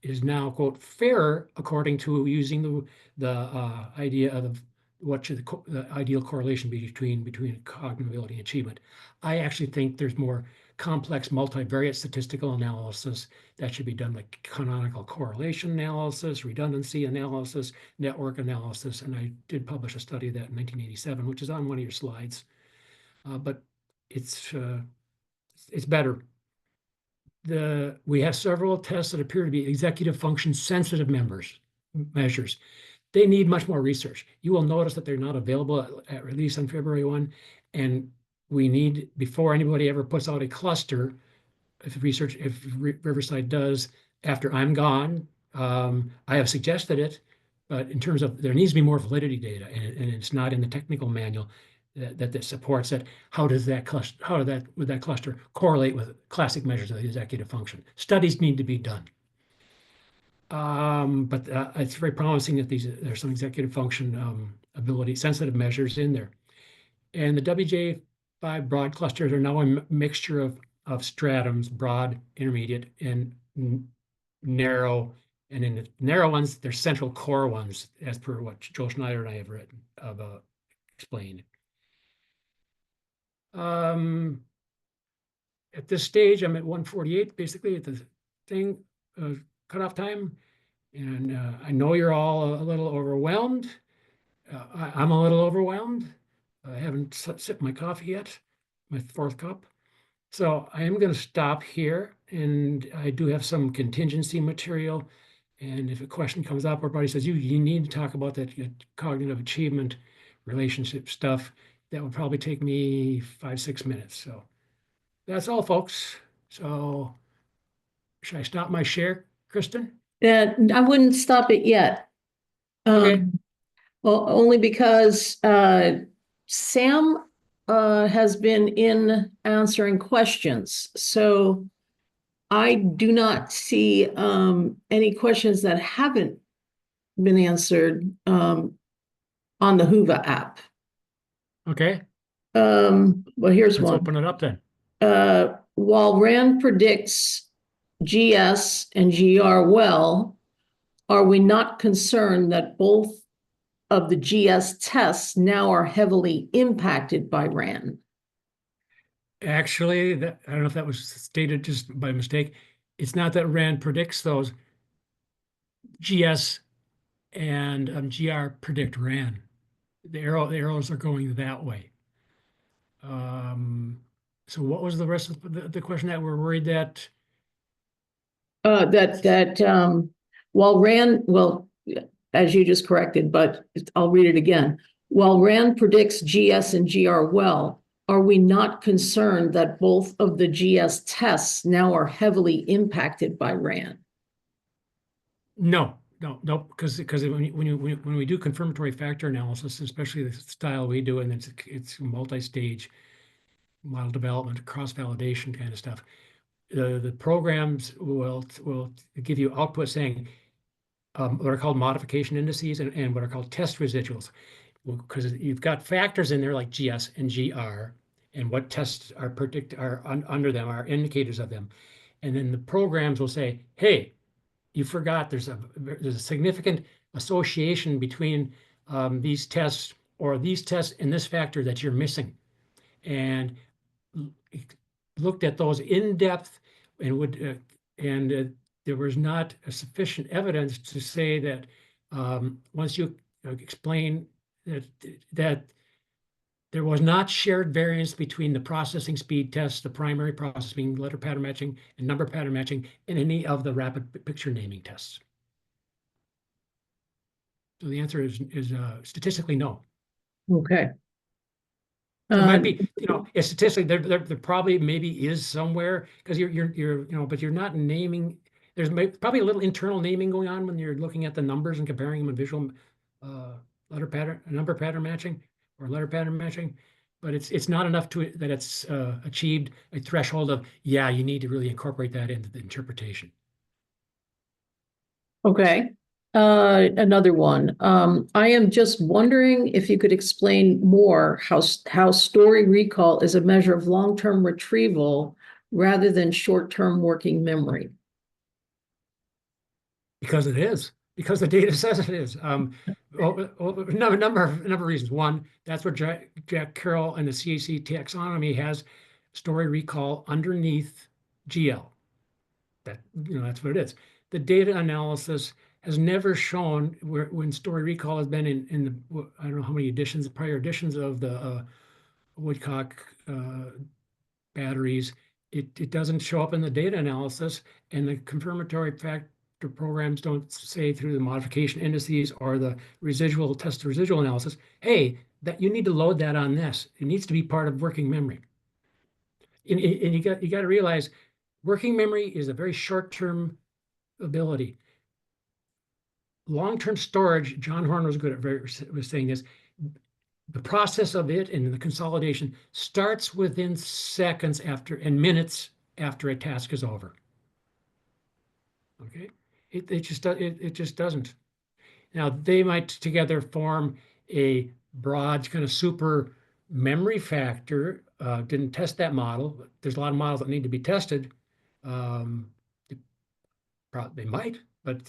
is now, quote, fairer according to using the idea of what should the ideal correlation be between cognitive ability and achievement. I actually think there's more complex multivariate statistical analysis that should be done, like canonical correlation analysis, redundancy analysis, network analysis. And I did publish a study of that in 1987, which is on one of your slides. But it's better. We have several tests that appear to be executive function sensitive measures. They need much more research. You will notice that they're not available at release on February 1. And we need, before anybody ever puts out a cluster, if Riverside does after I'm gone, I have suggested it, but in terms of, there needs to be more validity data, and it's not in the technical manual that supports it. How does that cluster, would that cluster correlate with classic measures of the executive function? Studies need to be done. But it's very promising that there's some executive function ability sensitive measures in there. And the WJ5 broad clusters are now a mixture of stratums, broad, intermediate, and narrow. And in the narrow ones, they're central core ones, as per what Joe Schneider and I have explained. At this stage, I'm at 1:48, basically at the thing, cutoff time. And I know you're all a little overwhelmed. I'm a little overwhelmed. I haven't sipped my coffee yet, my 4th cup. So I am going to stop here, and I do have some contingency material. And if a question comes up, or everybody says, you need to talk about that cognitive achievement relationship stuff, that would probably take me 5-6 minutes. So that's all, folks. So should I stop my share, Kristen? I wouldn't stop it yet. Okay. Well, only because Sam has been in answering questions. So I do not see any questions that haven't been answered on the Whova app. Okay, Well, here's let's one. open it up then. While RAND predicts GS and GR well, are we not concerned that both of the GS tests now are heavily impacted by RAND? Actually, I don't know if that was stated just by mistake. It's not that RAND predicts those. GS and GR predict RAND. The arrows are going that way. So what was the rest of the question that we're worried that? While RAND, well, as you just corrected, but I'll read it again. While RAND predicts GS and GR well, are we not concerned that both of the GS tests now are heavily impacted by RAND? No, because when we do confirmatory factor analysis, especially the style we do, and it's multi-stage model development, cross-validation kind of stuff, the programs will give you output saying what are called modification indices and what are called test residuals, because you've got factors in there like GS and GR, and what tests are under them are indicators of them, and then the programs will say, hey, you forgot there's a significant association between these tests or these tests and this factor that you're missing, and looked at those in depth and there was not a sufficient evidence to say that once you explain that there was not shared variance between the processing speed tests, the primary processing, letter pattern matching, and number pattern matching, in any of the rapid picture naming tests. So the answer is statistically no. Okay. There might be, statistically, there probably maybe is somewhere, because but you're not naming. There's probably a little internal naming going on when you're looking at the numbers and comparing them in visual number pattern matching or letter pattern matching, but it's not enough that it's achieved a threshold of, yeah, you need to really incorporate that into the interpretation. Okay. Another one. I am just wondering if you could explain more how story recall is a measure of long-term retrieval rather than short-term working memory. Because it is. Because the data says it is. A number of reasons. One, that's what Jack Carroll and the CAC taxonomy has story recall underneath GL. That's what it is. The data analysis has never shown when story recall has been in the, I don't know how many prior editions of the Woodcock batteries, it doesn't show up in the data analysis, and the confirmatory factor programs don't say through the modification indices or the residual analysis, hey, that you need to load that on this. It needs to be part of working memory. And you got to realize working memory is a very short-term ability. Long-term storage, John Horn was good at was saying this, the process of it and the consolidation starts within seconds after and minutes after a task is over. Okay, it just doesn't. Now they might together form a broad kind of super memory factor. Didn't test that model. There's a lot of models that need to be tested. They might, but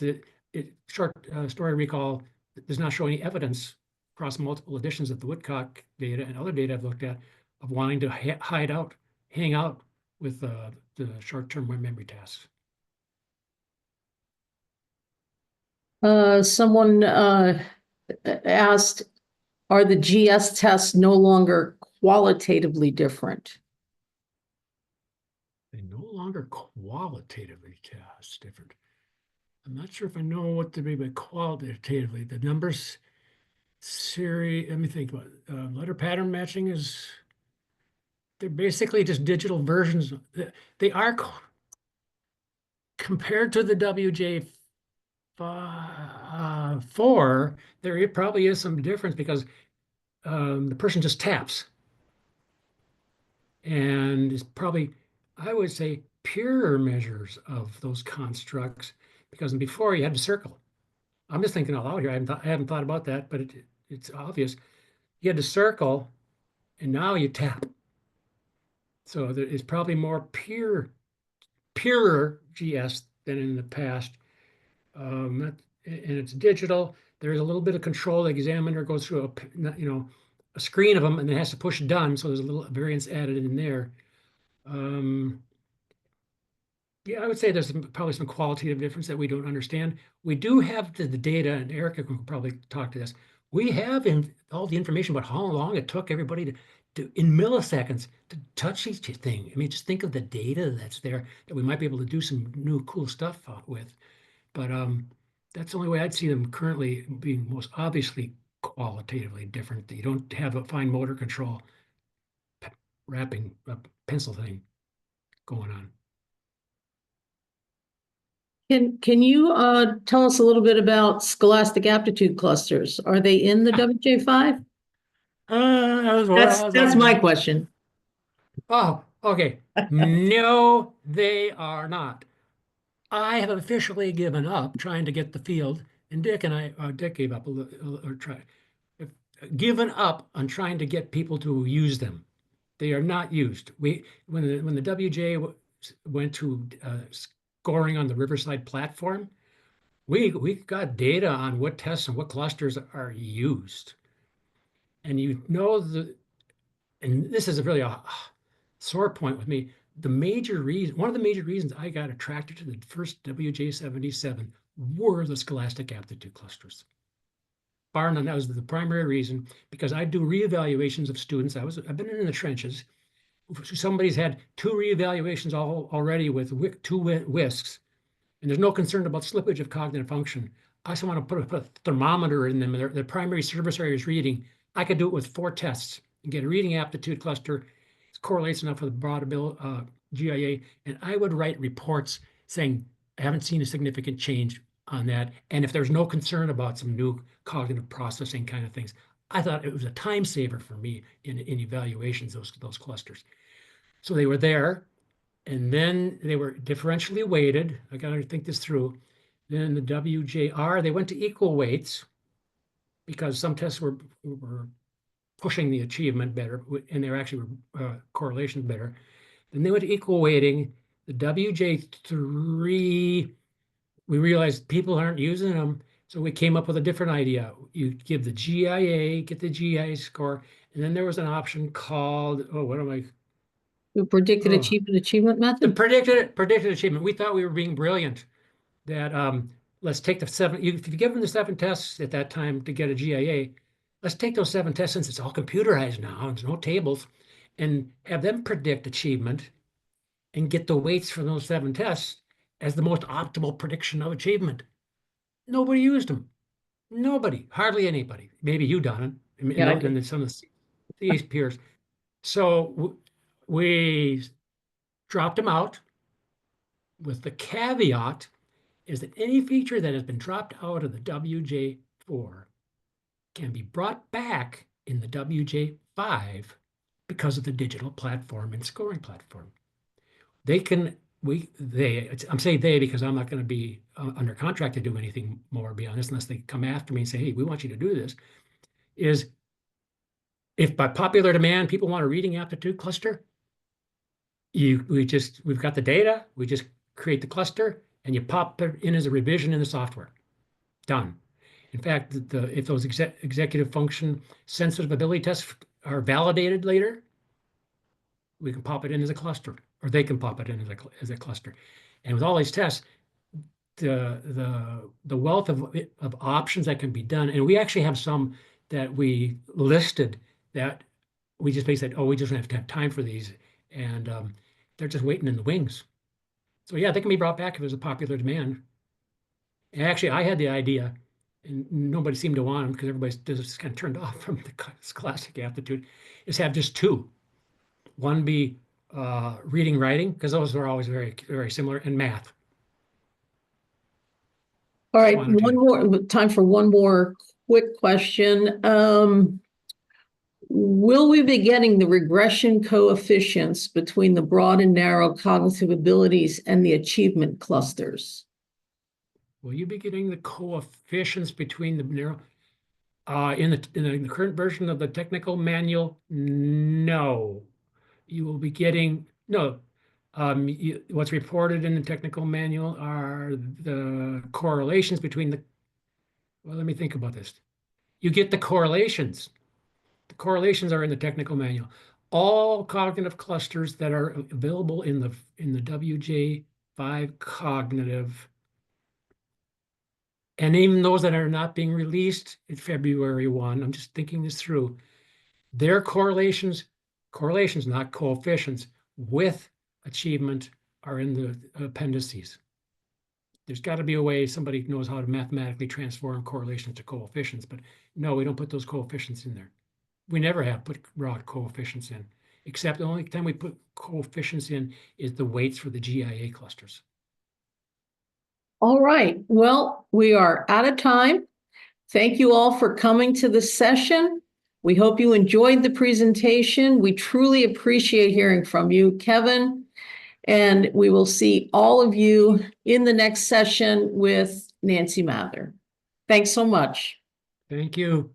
short story recall does not show any evidence across multiple editions of the Woodcock data and other data I've looked at of wanting to hang out with the short-term memory tasks. Someone asked, are the GS tests no longer qualitatively different? They no longer qualitatively test different. I'm not sure if I know what to mean by qualitatively. The numbers series, let me think about it. Letter pattern matching they're basically just digital versions. They are compared to the WJ IV, there probably is some difference because the person just taps. And it's probably, I would say, purer measures of those constructs, because before you had to circle. I'm just thinking out loud here. I haven't thought about that, but it's obvious. You had to circle, and now you tap. So there is probably more purer GS than in the past. And it's digital. There's a little bit of control. The examiner goes through a screen of them, and then has to push done. So there's a little variance added in there. Yeah, I would say there's probably some qualitative difference that we don't understand. We do have the data, and Erica can probably talk to this. We have all the information about how long it took everybody to in milliseconds to touch each thing. I mean, just think of the data that's there that we might be able to do some new cool stuff with. But that's the only way I'd see them currently being most obviously qualitatively different. You don't have a fine motor control wrapping a pencil thing going on. Can you tell us a little bit about scholastic aptitude clusters? Are they in the WJ5? That's my question. Oh, okay. No, they are not. I have officially given up trying to get the field, and Dick gave up given up on trying to get people to use them. They are not used. When the WJ went to scoring on the Riverside platform, we got data on what tests and what clusters are used. And and this is really a sore point with me. One of the major reasons I got attracted to the first WJ77 were the scholastic aptitude clusters. Bar none, that was the primary reason, because I do reevaluations of students. I've been in the trenches. Somebody's had 2 reevaluations already with 2 WISCs, and there's no concern about slippage of cognitive function. I just want to put a thermometer in them. Their primary service area is reading. I could do it with 4 tests and get a reading aptitude cluster. It correlates enough with the broad GIA, and I would write reports saying, I haven't seen a significant change on that. And if there's no concern about some new cognitive processing kind of things, I thought it was a time saver for me in evaluations, those clusters. So they were there, and then they were differentially weighted. I got to think this through. Then the WJR, they went to equal weights because some tests were pushing the achievement better, and they were actually correlations better. Then they went to equal weighting. The WJ3, we realized people aren't using them, so we came up with a different idea. You give the GIA, get the GIA score, and then there was an option called, The predicted achievement the method? predicted achievement. We thought we were being brilliant. That let's take the 7. If you give them the 7 tests at that time to get a GIA, let's take those 7 tests, since it's all computerized now, there's no tables, and have them predict achievement and get the weights from those 7 tests as the most optimal prediction of achievement. Nobody used them. Nobody, hardly anybody. Maybe you, Donna, and some of the peers. So we dropped them out with the caveat is that any feature that has been dropped out of the WJ4 can be brought back in the WJ5 because of the digital platform and scoring platform. I'm saying they because I'm not going to be under contract to do anything more beyond this unless they come after me and say, hey, we want you to do this, is if by popular demand people want a reading aptitude cluster, we've got the data, we just create the cluster and you pop it in as a revision in the software. Done. In fact, if those executive function sensitive ability tests are validated later, we can pop it in as a cluster, or they can pop it in as a cluster. And with all these tests, the wealth of options that can be done, and we actually have some that we listed that we just basically said, oh, we just don't have to have time for these, and they're just waiting in the wings. So yeah, they can be brought back if there's a popular demand. And actually, I had the idea, and nobody seemed to want them because everybody's just kind of turned off from the scholastic aptitude, is have just 2. One be reading, writing, because those are always very, very similar, and math. All right, time for one more quick question. will we be getting the regression coefficients between the broad and narrow cognitive abilities and the achievement clusters? Will you be getting the coefficients between the narrow? In the current version of the technical manual, no. You will be getting, no. What's reported in the technical manual are the correlations between the, well, let me think about this. You get the correlations. The correlations are in the technical manual. All cognitive clusters that are available in the WJ V cognitive, and even those that are not being released at February 1, I'm just thinking this through, their correlations, not coefficients, with achievement are in the appendices. There's got to be a way somebody knows how to mathematically transform correlations to coefficients, but no, we don't put those coefficients in there. We never have put raw coefficients in, except the only time we put coefficients in is the weights for the GIA clusters. All right. Well, we are out of time. Thank you all for coming to the session. We hope you enjoyed the presentation. We truly appreciate hearing from you, Kevin. And we will see all of you in the next session with Nancy Mather. Thanks so much. Thank you.